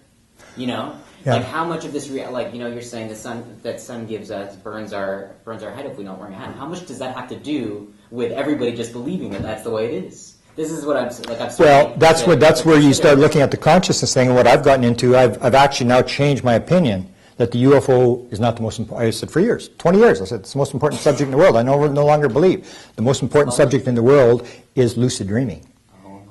Like how much of this, you're saying the sun gives us burns our head if we don't wear a hat. How much does that have to do with everybody just believing that that's the way it is? This is what I'm like. Well, that's where you start looking at the consciousness thing, and what I've gotten into. I've actually now changed my opinion that the UFO is not the most important. I said for years, 20 years, I said it's the most important subject in the world. I no longer believe. The most important subject in the world is lucid dreaming.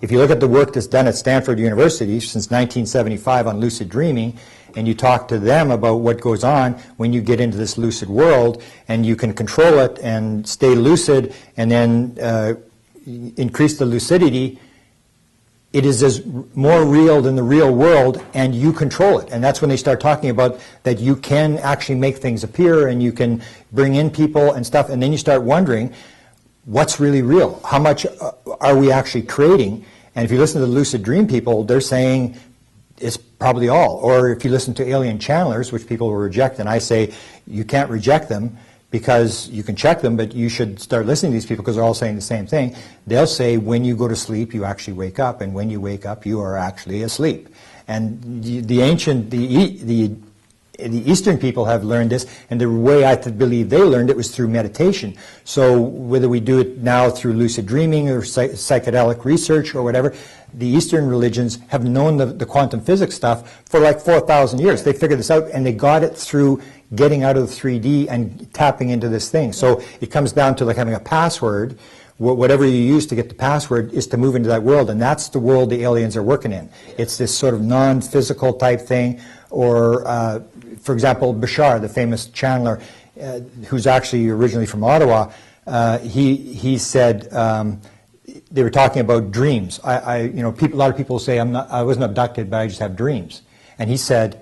If you look at the work that's done at Stanford University since 1975 on lucid dreaming, and you talk to them about what goes on when you get into this lucid world, and you can control it and stay lucid, and then increase the lucidity, it is as more real than the real world, and you control it. And that's when they start talking about that you can actually make things appear, and you can bring in people and stuff, and then you start wondering, what's really real? How much are we actually creating? And if you listen to the lucid dream people, they're saying it's probably all. Or if you listen to alien channelers, which people will reject, and I say you can't reject them because you can check them, but you should start listening to these people because they're all saying the same thing. They'll say when you go to sleep, you actually wake up, and when you wake up, you are actually asleep. And the ancient, the Eastern people have learned this, and the way I believe they learned it was through meditation. So whether we do it now through lucid dreaming or psychedelic research or whatever, the Eastern religions have known the quantum physics stuff for like 4,000 years. They figured this out, and they got it through getting out of the 3D and tapping into this thing. So it comes down to like having a password. Whatever you use to get the password is to move into that world, and that's the world the aliens are working in. It's this sort of non-physical type thing. Or, for example, Bashar, the famous channeler, who's actually originally from Ottawa, he said they were talking about dreams. A lot of people say I wasn't abducted, but I just have dreams. And he said,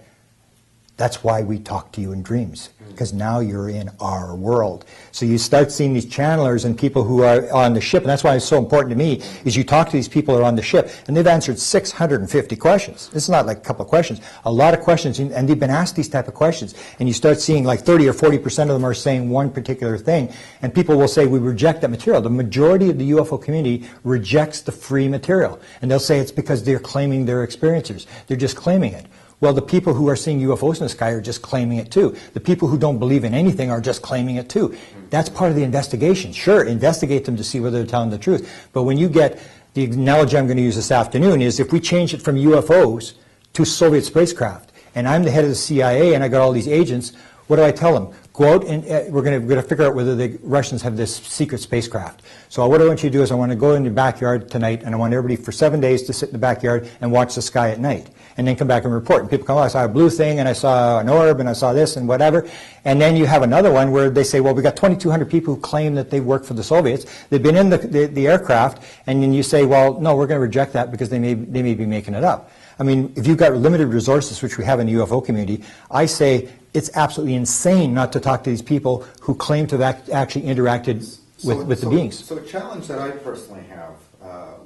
that's why we talk to you in dreams, because now you're in our world. So you start seeing these channelers and people who are on the ship, and that's why it's so important to me, is you talk to these people who are on the ship, and they've answered 650 questions. This is not like a couple of questions, a lot of questions, and they've been asked these type of questions, and you start seeing like 30 or 40% of them are saying one particular thing, and people will say, we reject that material. The majority of the UFO community rejects the free material, and they'll say it's because they're claiming they're experiencers. They're just claiming it. Well, the people who are seeing UFOs in the sky are just claiming it too. The people who don't believe in anything are just claiming it too. That's part of the investigation. Sure, investigate them to see whether they're telling the truth. But when you get, the analogy I'm going to use this afternoon is if we change it from UFOs to Soviet spacecraft, and I'm the head of the CIA and I got all these agents, what do I tell them? Go out and we're going to figure out whether the Russians have this secret spacecraft. So what I want you to do is I want to go in the backyard tonight, and I want everybody for 7 days to sit in the backyard and watch the sky at night, and then come back and report. And people come, oh, I saw a blue thing, and I saw an orb, and I saw this, and whatever. And then you have another one where they say, well, we got 2,200 people who claim that they work for the Soviets. They've been in the aircraft, and then you say, well, no, we're going to reject that because they may be making it up. I mean, if you've got limited resources, which we have in the UFO community, I say it's absolutely insane not to talk to these people who claim to have actually interacted with the beings. So a challenge that I personally have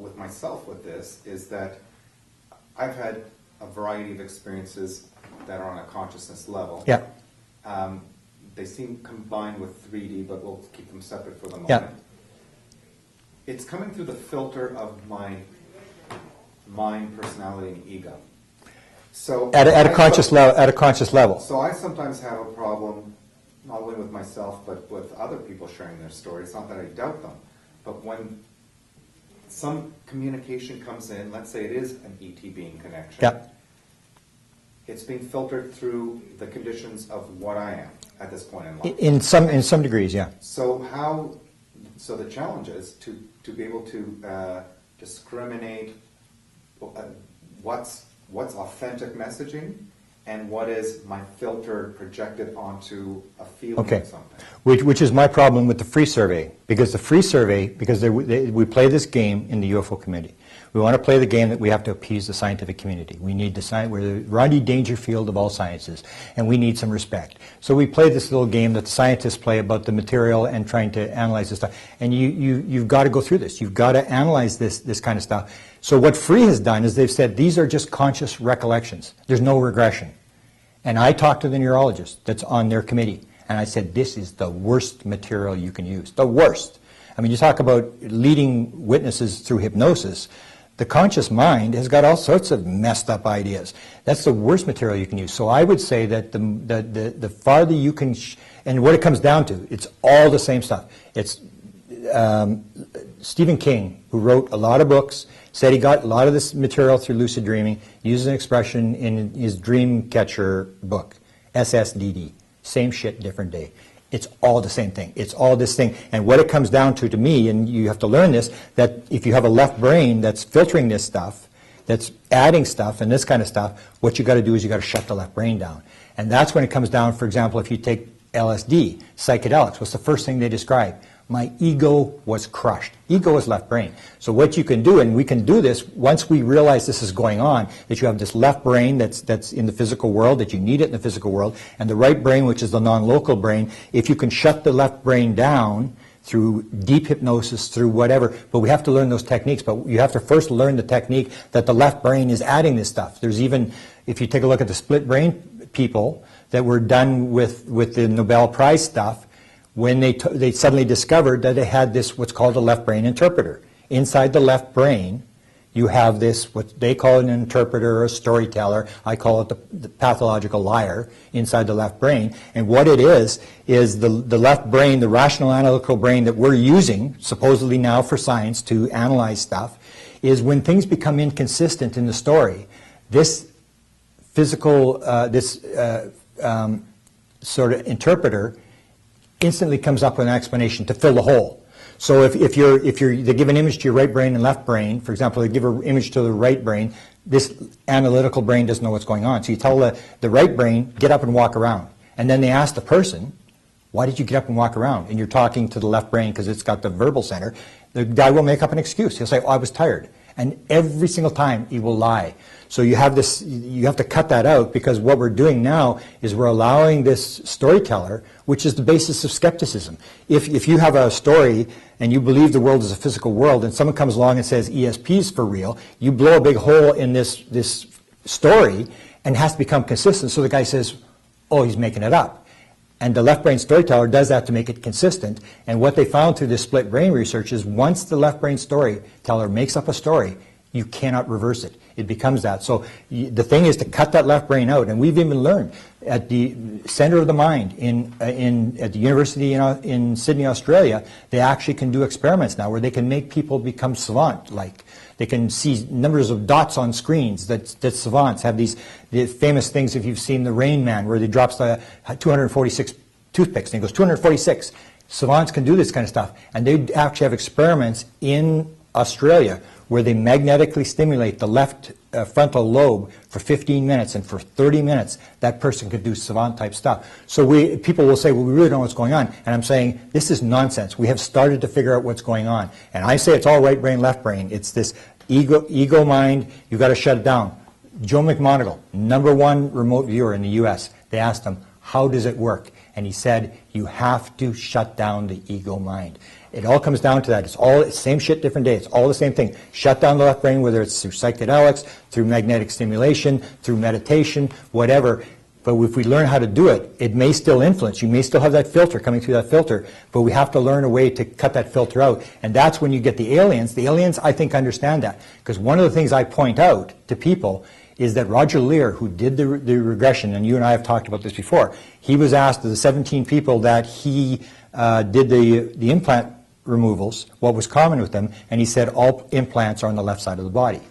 with myself with this is that I've had a variety of experiences that are on a consciousness level. Yeah. They seem combined with 3D, but we'll keep them separate for the moment. Yeah. It's coming through the filter of my mind, personality, and ego. So At a conscious level. So I sometimes have a problem, not only with myself, but with other people sharing their story. It's not that I doubt them, but when some communication comes in, let's say it is an ET being connection, Yeah. it's being filtered through the conditions of what I am at this point in life. In some degrees, yeah. So the challenge is to be able to discriminate what's authentic messaging and what is my filter projected onto a feeling Okay. of something. Which is my problem with the free survey, because we play this game in the UFO community. We want to play the game that we have to appease the scientific community. We need to we're the Rodney Dangerfield of all sciences, and we need some respect. So we play this little game that the scientists play about the material and trying to analyze this stuff. And you've got to go through this. You've got to analyze this kind of stuff. So what Free has done is they've said these are just conscious recollections. There's no regression. And I talked to the neurologist that's on their committee, and I said, this is the worst material you can use. The worst. I mean, you talk about leading witnesses through hypnosis. The conscious mind has got all sorts of messed up ideas. That's the worst material you can use. So I would say that the farther you can, and what it comes down to, it's all the same stuff. It's Stephen King, who wrote a lot of books, said he got a lot of this material through lucid dreaming, used an expression in his Dream Catcher book, SSDD, same shit, different day. It's all the same thing. It's all this thing. And what it comes down to me, and you have to learn this, that if you have a left brain that's filtering this stuff, that's adding stuff and this kind of stuff, what you got to do is you got to shut the left brain down. And that's when it comes down, for example, if you take LSD, psychedelics, what's the first thing they describe? My ego was crushed. Ego is left brain. So what you can do, and we can do this once we realize this is going on, that you have this left brain that's in the physical world, that you need it in the physical world, and the right brain, which is the non-local brain, if you can shut the left brain down through deep hypnosis, through whatever, but we have to learn those techniques, but you have to first learn the technique that the left brain is adding this stuff. There's even, if you take a look at the split brain people that were done with the Nobel Prize stuff, when they suddenly discovered that they had this, what's called a left brain interpreter. Inside the left brain, you have this, what they call an interpreter or a storyteller. I call it the pathological liar inside the left brain. And what it is the left brain, the rational analytical brain that we're using, supposedly now for science, to analyze stuff, is when things become inconsistent in the story, this physical, sort of interpreter instantly comes up with an explanation to fill the hole. So if they give an image to your right brain and left brain, for example, they give an image to the right brain, this analytical brain doesn't know what's going on. So you tell the right brain, get up and walk around. And then they ask the person, why did you get up and walk around? And you're talking to the left brain because it's got the verbal center. The guy will make up an excuse. He'll say, oh, I was tired. And every single time he will lie. So you have to cut that out, because what we're doing now is we're allowing this storyteller, which is the basis of skepticism. If you have a story and you believe the world is a physical world and someone comes along and says ESP is for real, you blow a big hole in this story and it has to become consistent. So the guy says, oh, he's making it up. And the left brain storyteller does that to make it consistent. And what they found through this split brain research is once the left brain storyteller makes up a story, you cannot reverse it. It becomes that. So the thing is to cut that left brain out. And we've even learned at the center of the mind at the university in Sydney, Australia, they actually can do experiments now where they can make people become savant-like. They can see numbers of dots on screens that savants have the famous things, if you've seen the Rain Man, where he drops the 246 toothpicks and he goes 246. Savants can do this kind of stuff. And they actually have experiments in Australia where they magnetically stimulate the left frontal lobe for 15 minutes, and for 30 minutes that person could do savant-type stuff. So people will say, well, we really don't know what's going on. And I'm saying, this is nonsense. We have started to figure out what's going on. And I say it's all right brain, left brain. It's this ego mind. You've got to shut it down. Joe McMoneagle, #1 remote viewer in the U.S., they asked him, how does it work? And he said, you have to shut down the ego mind. It all comes down to that. It's all same shit, different day. It's all the same thing. Shut down the left brain, whether it's through psychedelics, through magnetic stimulation, through meditation, whatever. But if we learn how to do it, it may still influence. You may still have that filter coming through that filter, but we have to learn a way to cut that filter out. And that's when you get the aliens. The aliens, I think, understand that. Because one of the things I point out to people is that Roger Lear, who did the regression, and you and I have talked about this before, he was asked of the 17 people that he did the implant removals, what was common with them, and he said all implants are on the left side of the body,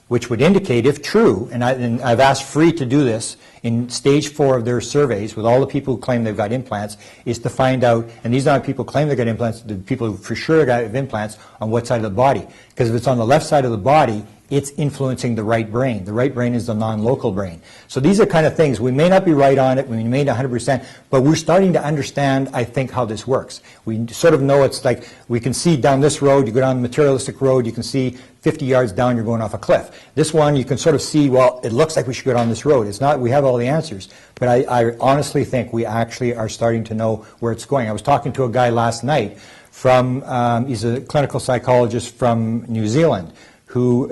which would indicate, if true, and I've asked Free to do this in stage 4 of their surveys with all the people who claim they've got implants, is to find out, and these are not people who claim they've got implants, the people who for sure have implants, on what side of the body. Because if it's on the left side of the body, it's influencing the right brain. The right brain is the non-local brain. So these are kind of things. We may not be right on it, we may not 100%, but we're starting to understand, I think, how this works. We sort of know it's like, we can see down this road, you go down the materialistic road, you can see 50 yards down, you're going off a cliff. This one, you can sort of see, well, it looks like we should go down this road. It's not, we have all the answers. But I honestly think we actually are starting to know where it's going. I was talking to a guy last night he's a clinical psychologist from New Zealand, who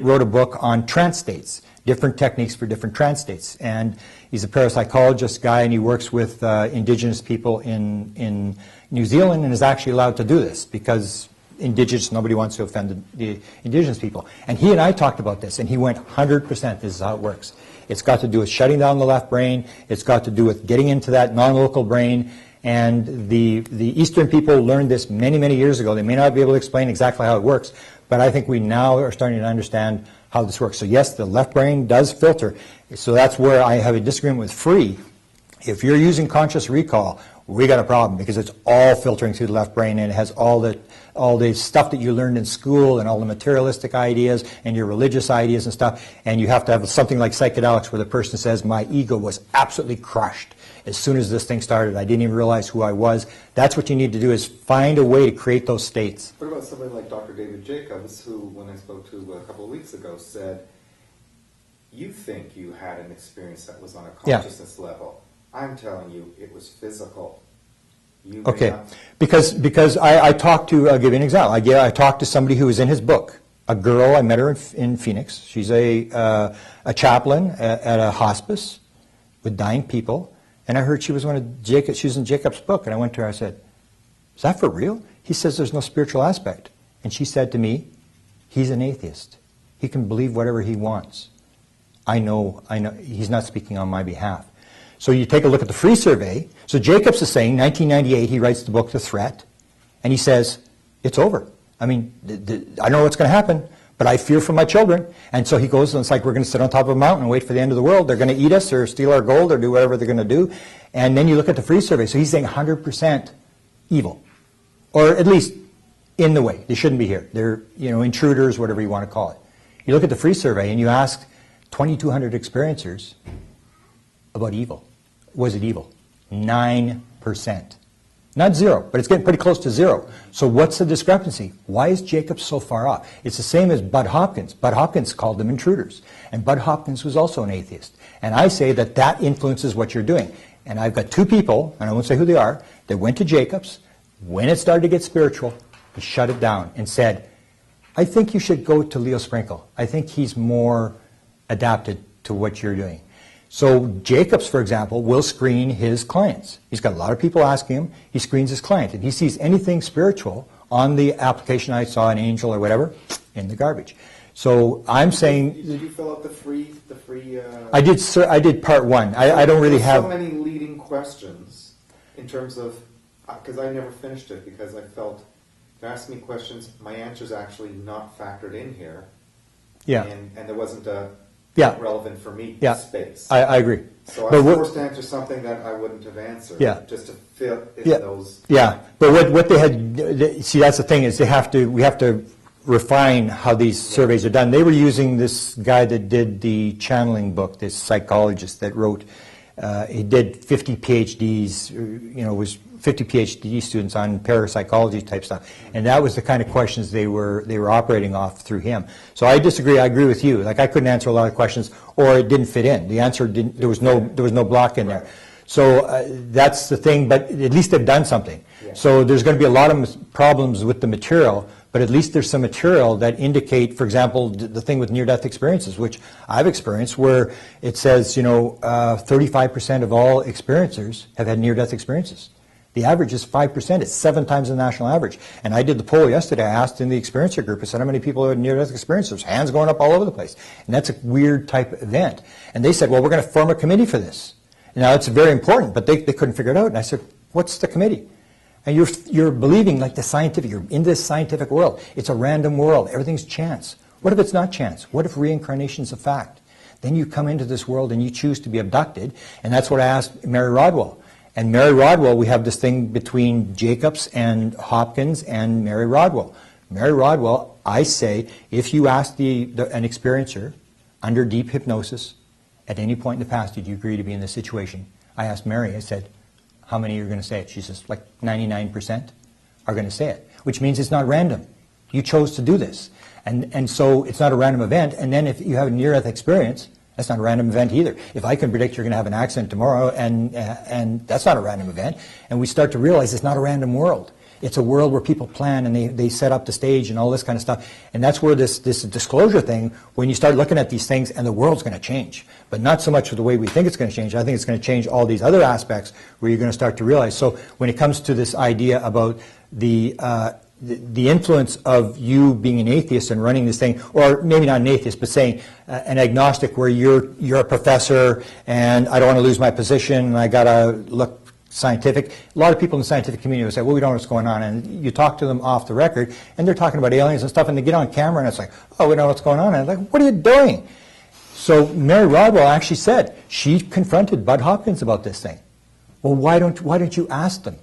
wrote a book on trance states, different techniques for different trance states. And he's a parapsychologist guy, and he works with indigenous people in New Zealand, and is actually allowed to do this because indigenous, nobody wants to offend the indigenous people. And he and I talked about this, and he went 100%, this is how it works. It's got to do with shutting down the left brain. It's got to do with getting into that non-local brain. And the Eastern people learned this many, many years ago. They may not be able to explain exactly how it works, but I think we now are starting to understand how this works. So yes, the left brain does filter. So that's where I have a disagreement with Free. If you're using conscious recall, we got a problem, because it's all filtering through the left brain, and it has all the stuff that you learned in school and all the materialistic ideas and your religious ideas and stuff. And you have to have something like psychedelics where the person says, my ego was absolutely crushed as soon as this thing started. I didn't even realize who I was. That's what you need to do, is find a way to create those states. What about somebody like Dr. David Jacobs, who, when I spoke to a couple of weeks ago, said, you think you had an experience that was on a consciousness level. I'm telling you, it was physical. Okay, because I talked to, I'll give you an example. I talked to somebody who was in his book, a girl. I met her in Phoenix. She's a chaplain at a hospice with dying people, and I heard she was she was in Jacob's book, and I went to her. I said, "Is that for real?" He says there's no spiritual aspect, and she said to me, "He's an atheist. He can believe whatever he wants." I know. He's not speaking on my behalf. So you take a look at the free survey. So Jacobs is saying, 1998, he writes the book, The Threat, and he says, it's over. I mean, I don't know what's going to happen, but I fear for my children. And so he goes, and it's like we're going to sit on top of a mountain and wait for the end of the world. They're going to eat us or steal our gold or do whatever they're going to do. And then you look at the free survey. So he's saying 100% evil, or at least in the way. They shouldn't be here. They're, intruders, whatever you want to call it. You look at the free survey and you ask 2,200 experiencers about evil. Was it evil? 9%. Not zero, but it's getting pretty close to zero. So what's the discrepancy? Why is Jacob so far off? It's the same as Bud Hopkins. Bud Hopkins called them intruders. And Bud Hopkins was also an atheist. And I say that influences what you're doing. And I've got two people, and I won't say who they are, that went to Jacobs. When it started to get spiritual, he shut it down and said, I think you should go to Leo Sprinkle. I think he's more adapted to what you're doing. So Jacobs, for example, will screen his clients. He's got a lot of people asking him. He screens his client. And he sees anything spiritual on the application, I saw an angel or whatever, in the garbage. So I'm saying... Did you fill out the free I did, sir. I did part one. I don't really have... so many leading questions in terms of... Because I never finished it because I felt... They're asking me questions, my answer's actually not factored in here. Yeah. And there wasn't a... relevant for me space. I agree. So I was forced to answer something that I wouldn't have answered. Just to fill in those. Yeah, but what they had, see, that's the thing, is we have to refine how these surveys are done. They were using this guy that did the channeling book, this psychologist that wrote, he did 50 PhDs, was 50 PhD students on parapsychology type stuff, and that was the kind of questions they were operating off through him. So I disagree. I agree with you. Like, I couldn't answer a lot of questions, or it didn't fit in. The answer didn't. There was no block in there. So that's the thing. But at least they've done something. Yeah. So there's going to be a lot of problems with the material, but at least there's some material that indicate, for example, the thing with near-death experiences, which I've experienced, where it says 35% of all experiencers have had near-death experiences. The average is 5%. It's 7 times the national average. And I did the poll yesterday. I asked in the experiencer group, I said, how many people have near-death experiences? Hands going up all over the place. And that's a weird type of event. And they said, well, we're going to form a committee for this. Now, it's very important, but they couldn't figure it out. And I said, what's the committee? And you're believing like you're in this scientific world. It's a random world. Everything's chance. What if it's not chance? What if reincarnation's a fact? Then you come into this world and you choose to be abducted. And that's what I asked Mary Rodwell. And Mary Rodwell, we have this thing between Jacobs and Hopkins and Mary Rodwell. Mary Rodwell, I say, if you ask an experiencer under deep hypnosis at any point in the past, did you agree to be in this situation? I asked Mary, I said, how many are going to say it? She says, like 99% are going to say it, which means it's not random. You chose to do this. And so it's not a random event. And then if you have a near-death experience, that's not a random event either. If I can predict you're going to have an accident tomorrow, and that's not a random event, and we start to realize it's not a random world. It's a world where people plan and they set up the stage and all this kind of stuff. And that's where this disclosure thing, when you start looking at these things, and the world's going to change. But not so much with the way we think it's going to change. I think it's going to change all these other aspects where you're going to start to realize. So when it comes to this idea about the influence of you being an atheist and running this thing, or maybe not an atheist, but saying an agnostic, where you're a professor and I don't want to lose my position and I got to look scientific. A lot of people in the scientific community will say, well, we don't know what's going on. And you talk to them off the record and they're talking about aliens and stuff, and they get on camera and it's like, oh, we know what's going on. And I'm like, what are you doing? So Mary Rodwell actually said she confronted Bud Hopkins about this thing. Well, why don't you ask them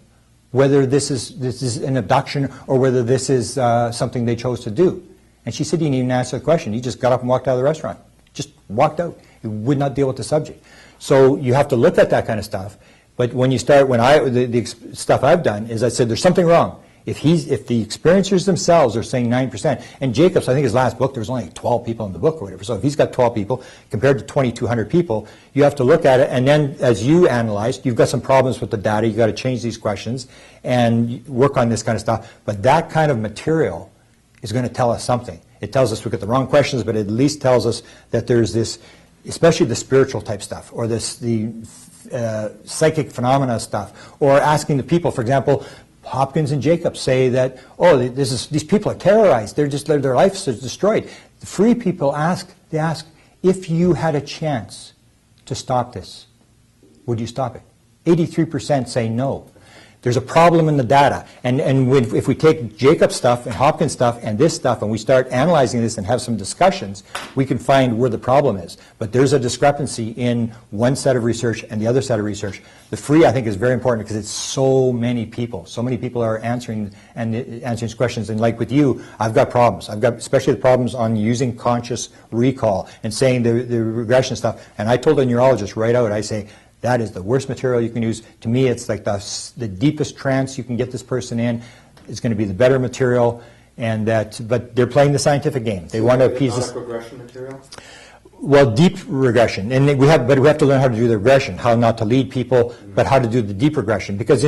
whether this is an abduction or whether this is something they chose to do? And she said he didn't even answer the question. He just got up and walked out of the restaurant. Just walked out. He would not deal with the subject. So you have to look at that kind of stuff. But when you start, the stuff I've done is I said there's something wrong. If the experiencers themselves are saying 9%, and Jacobs, I think his last book, there was only 12 people in the book or whatever. So if he's got 12 people compared to 2,200 people, you have to look at it. And then as you analyze, you've got some problems with the data. You've got to change these questions and work on this kind of stuff. But that kind of material is going to tell us something. It tells us we've got the wrong questions, but it at least tells us that there's this, especially the spiritual type stuff, or the psychic phenomena stuff, or asking the people, for example, Hopkins and Jacobs say that, oh, these people are terrorized. Their lives are destroyed. The free people ask, if you had a chance to stop this, would you stop it? 83% say no. There's a problem in the data. And if we take Jacobs stuff and Hopkins stuff and this stuff and we start analyzing this and have some discussions, we can find where the problem is. But there's a discrepancy in one set of research and the other set of research. The free, I think, is very important because it's so many people. So many people are answering questions. And like with you, I've got problems. I've got especially the problems on using conscious recall and saying the regression stuff. And I told a neurologist right out, I say, that is the worst material you can use. To me, it's like the deepest trance you can get this person in. It's going to be the better material, but they're playing the scientific game. They want to appease us. Regression material? Well, deep regression, and we have to learn how to do the regression, how not to lead people, but how to do the deep regression. Because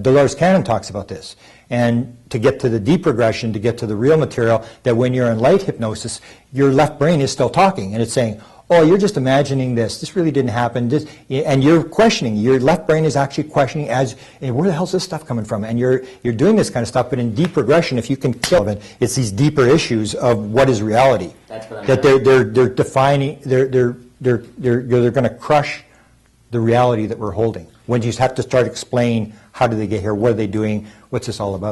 Dolores Cannon talks about this, and to get to the deep regression, to get to the real material, that when you're in light hypnosis, your left brain is still talking, and it's saying, oh, you're just imagining this. This really didn't happen. And you're questioning. Your left brain is actually questioning where the hell's this stuff coming from? And you're doing this kind of stuff. But in deep regression, if you can kill it, it's these deeper issues of what is reality. That's what that they're defining. They're going to crush the reality that we're holding. When you have to start explaining how did they get here, what are they doing, what's this all about?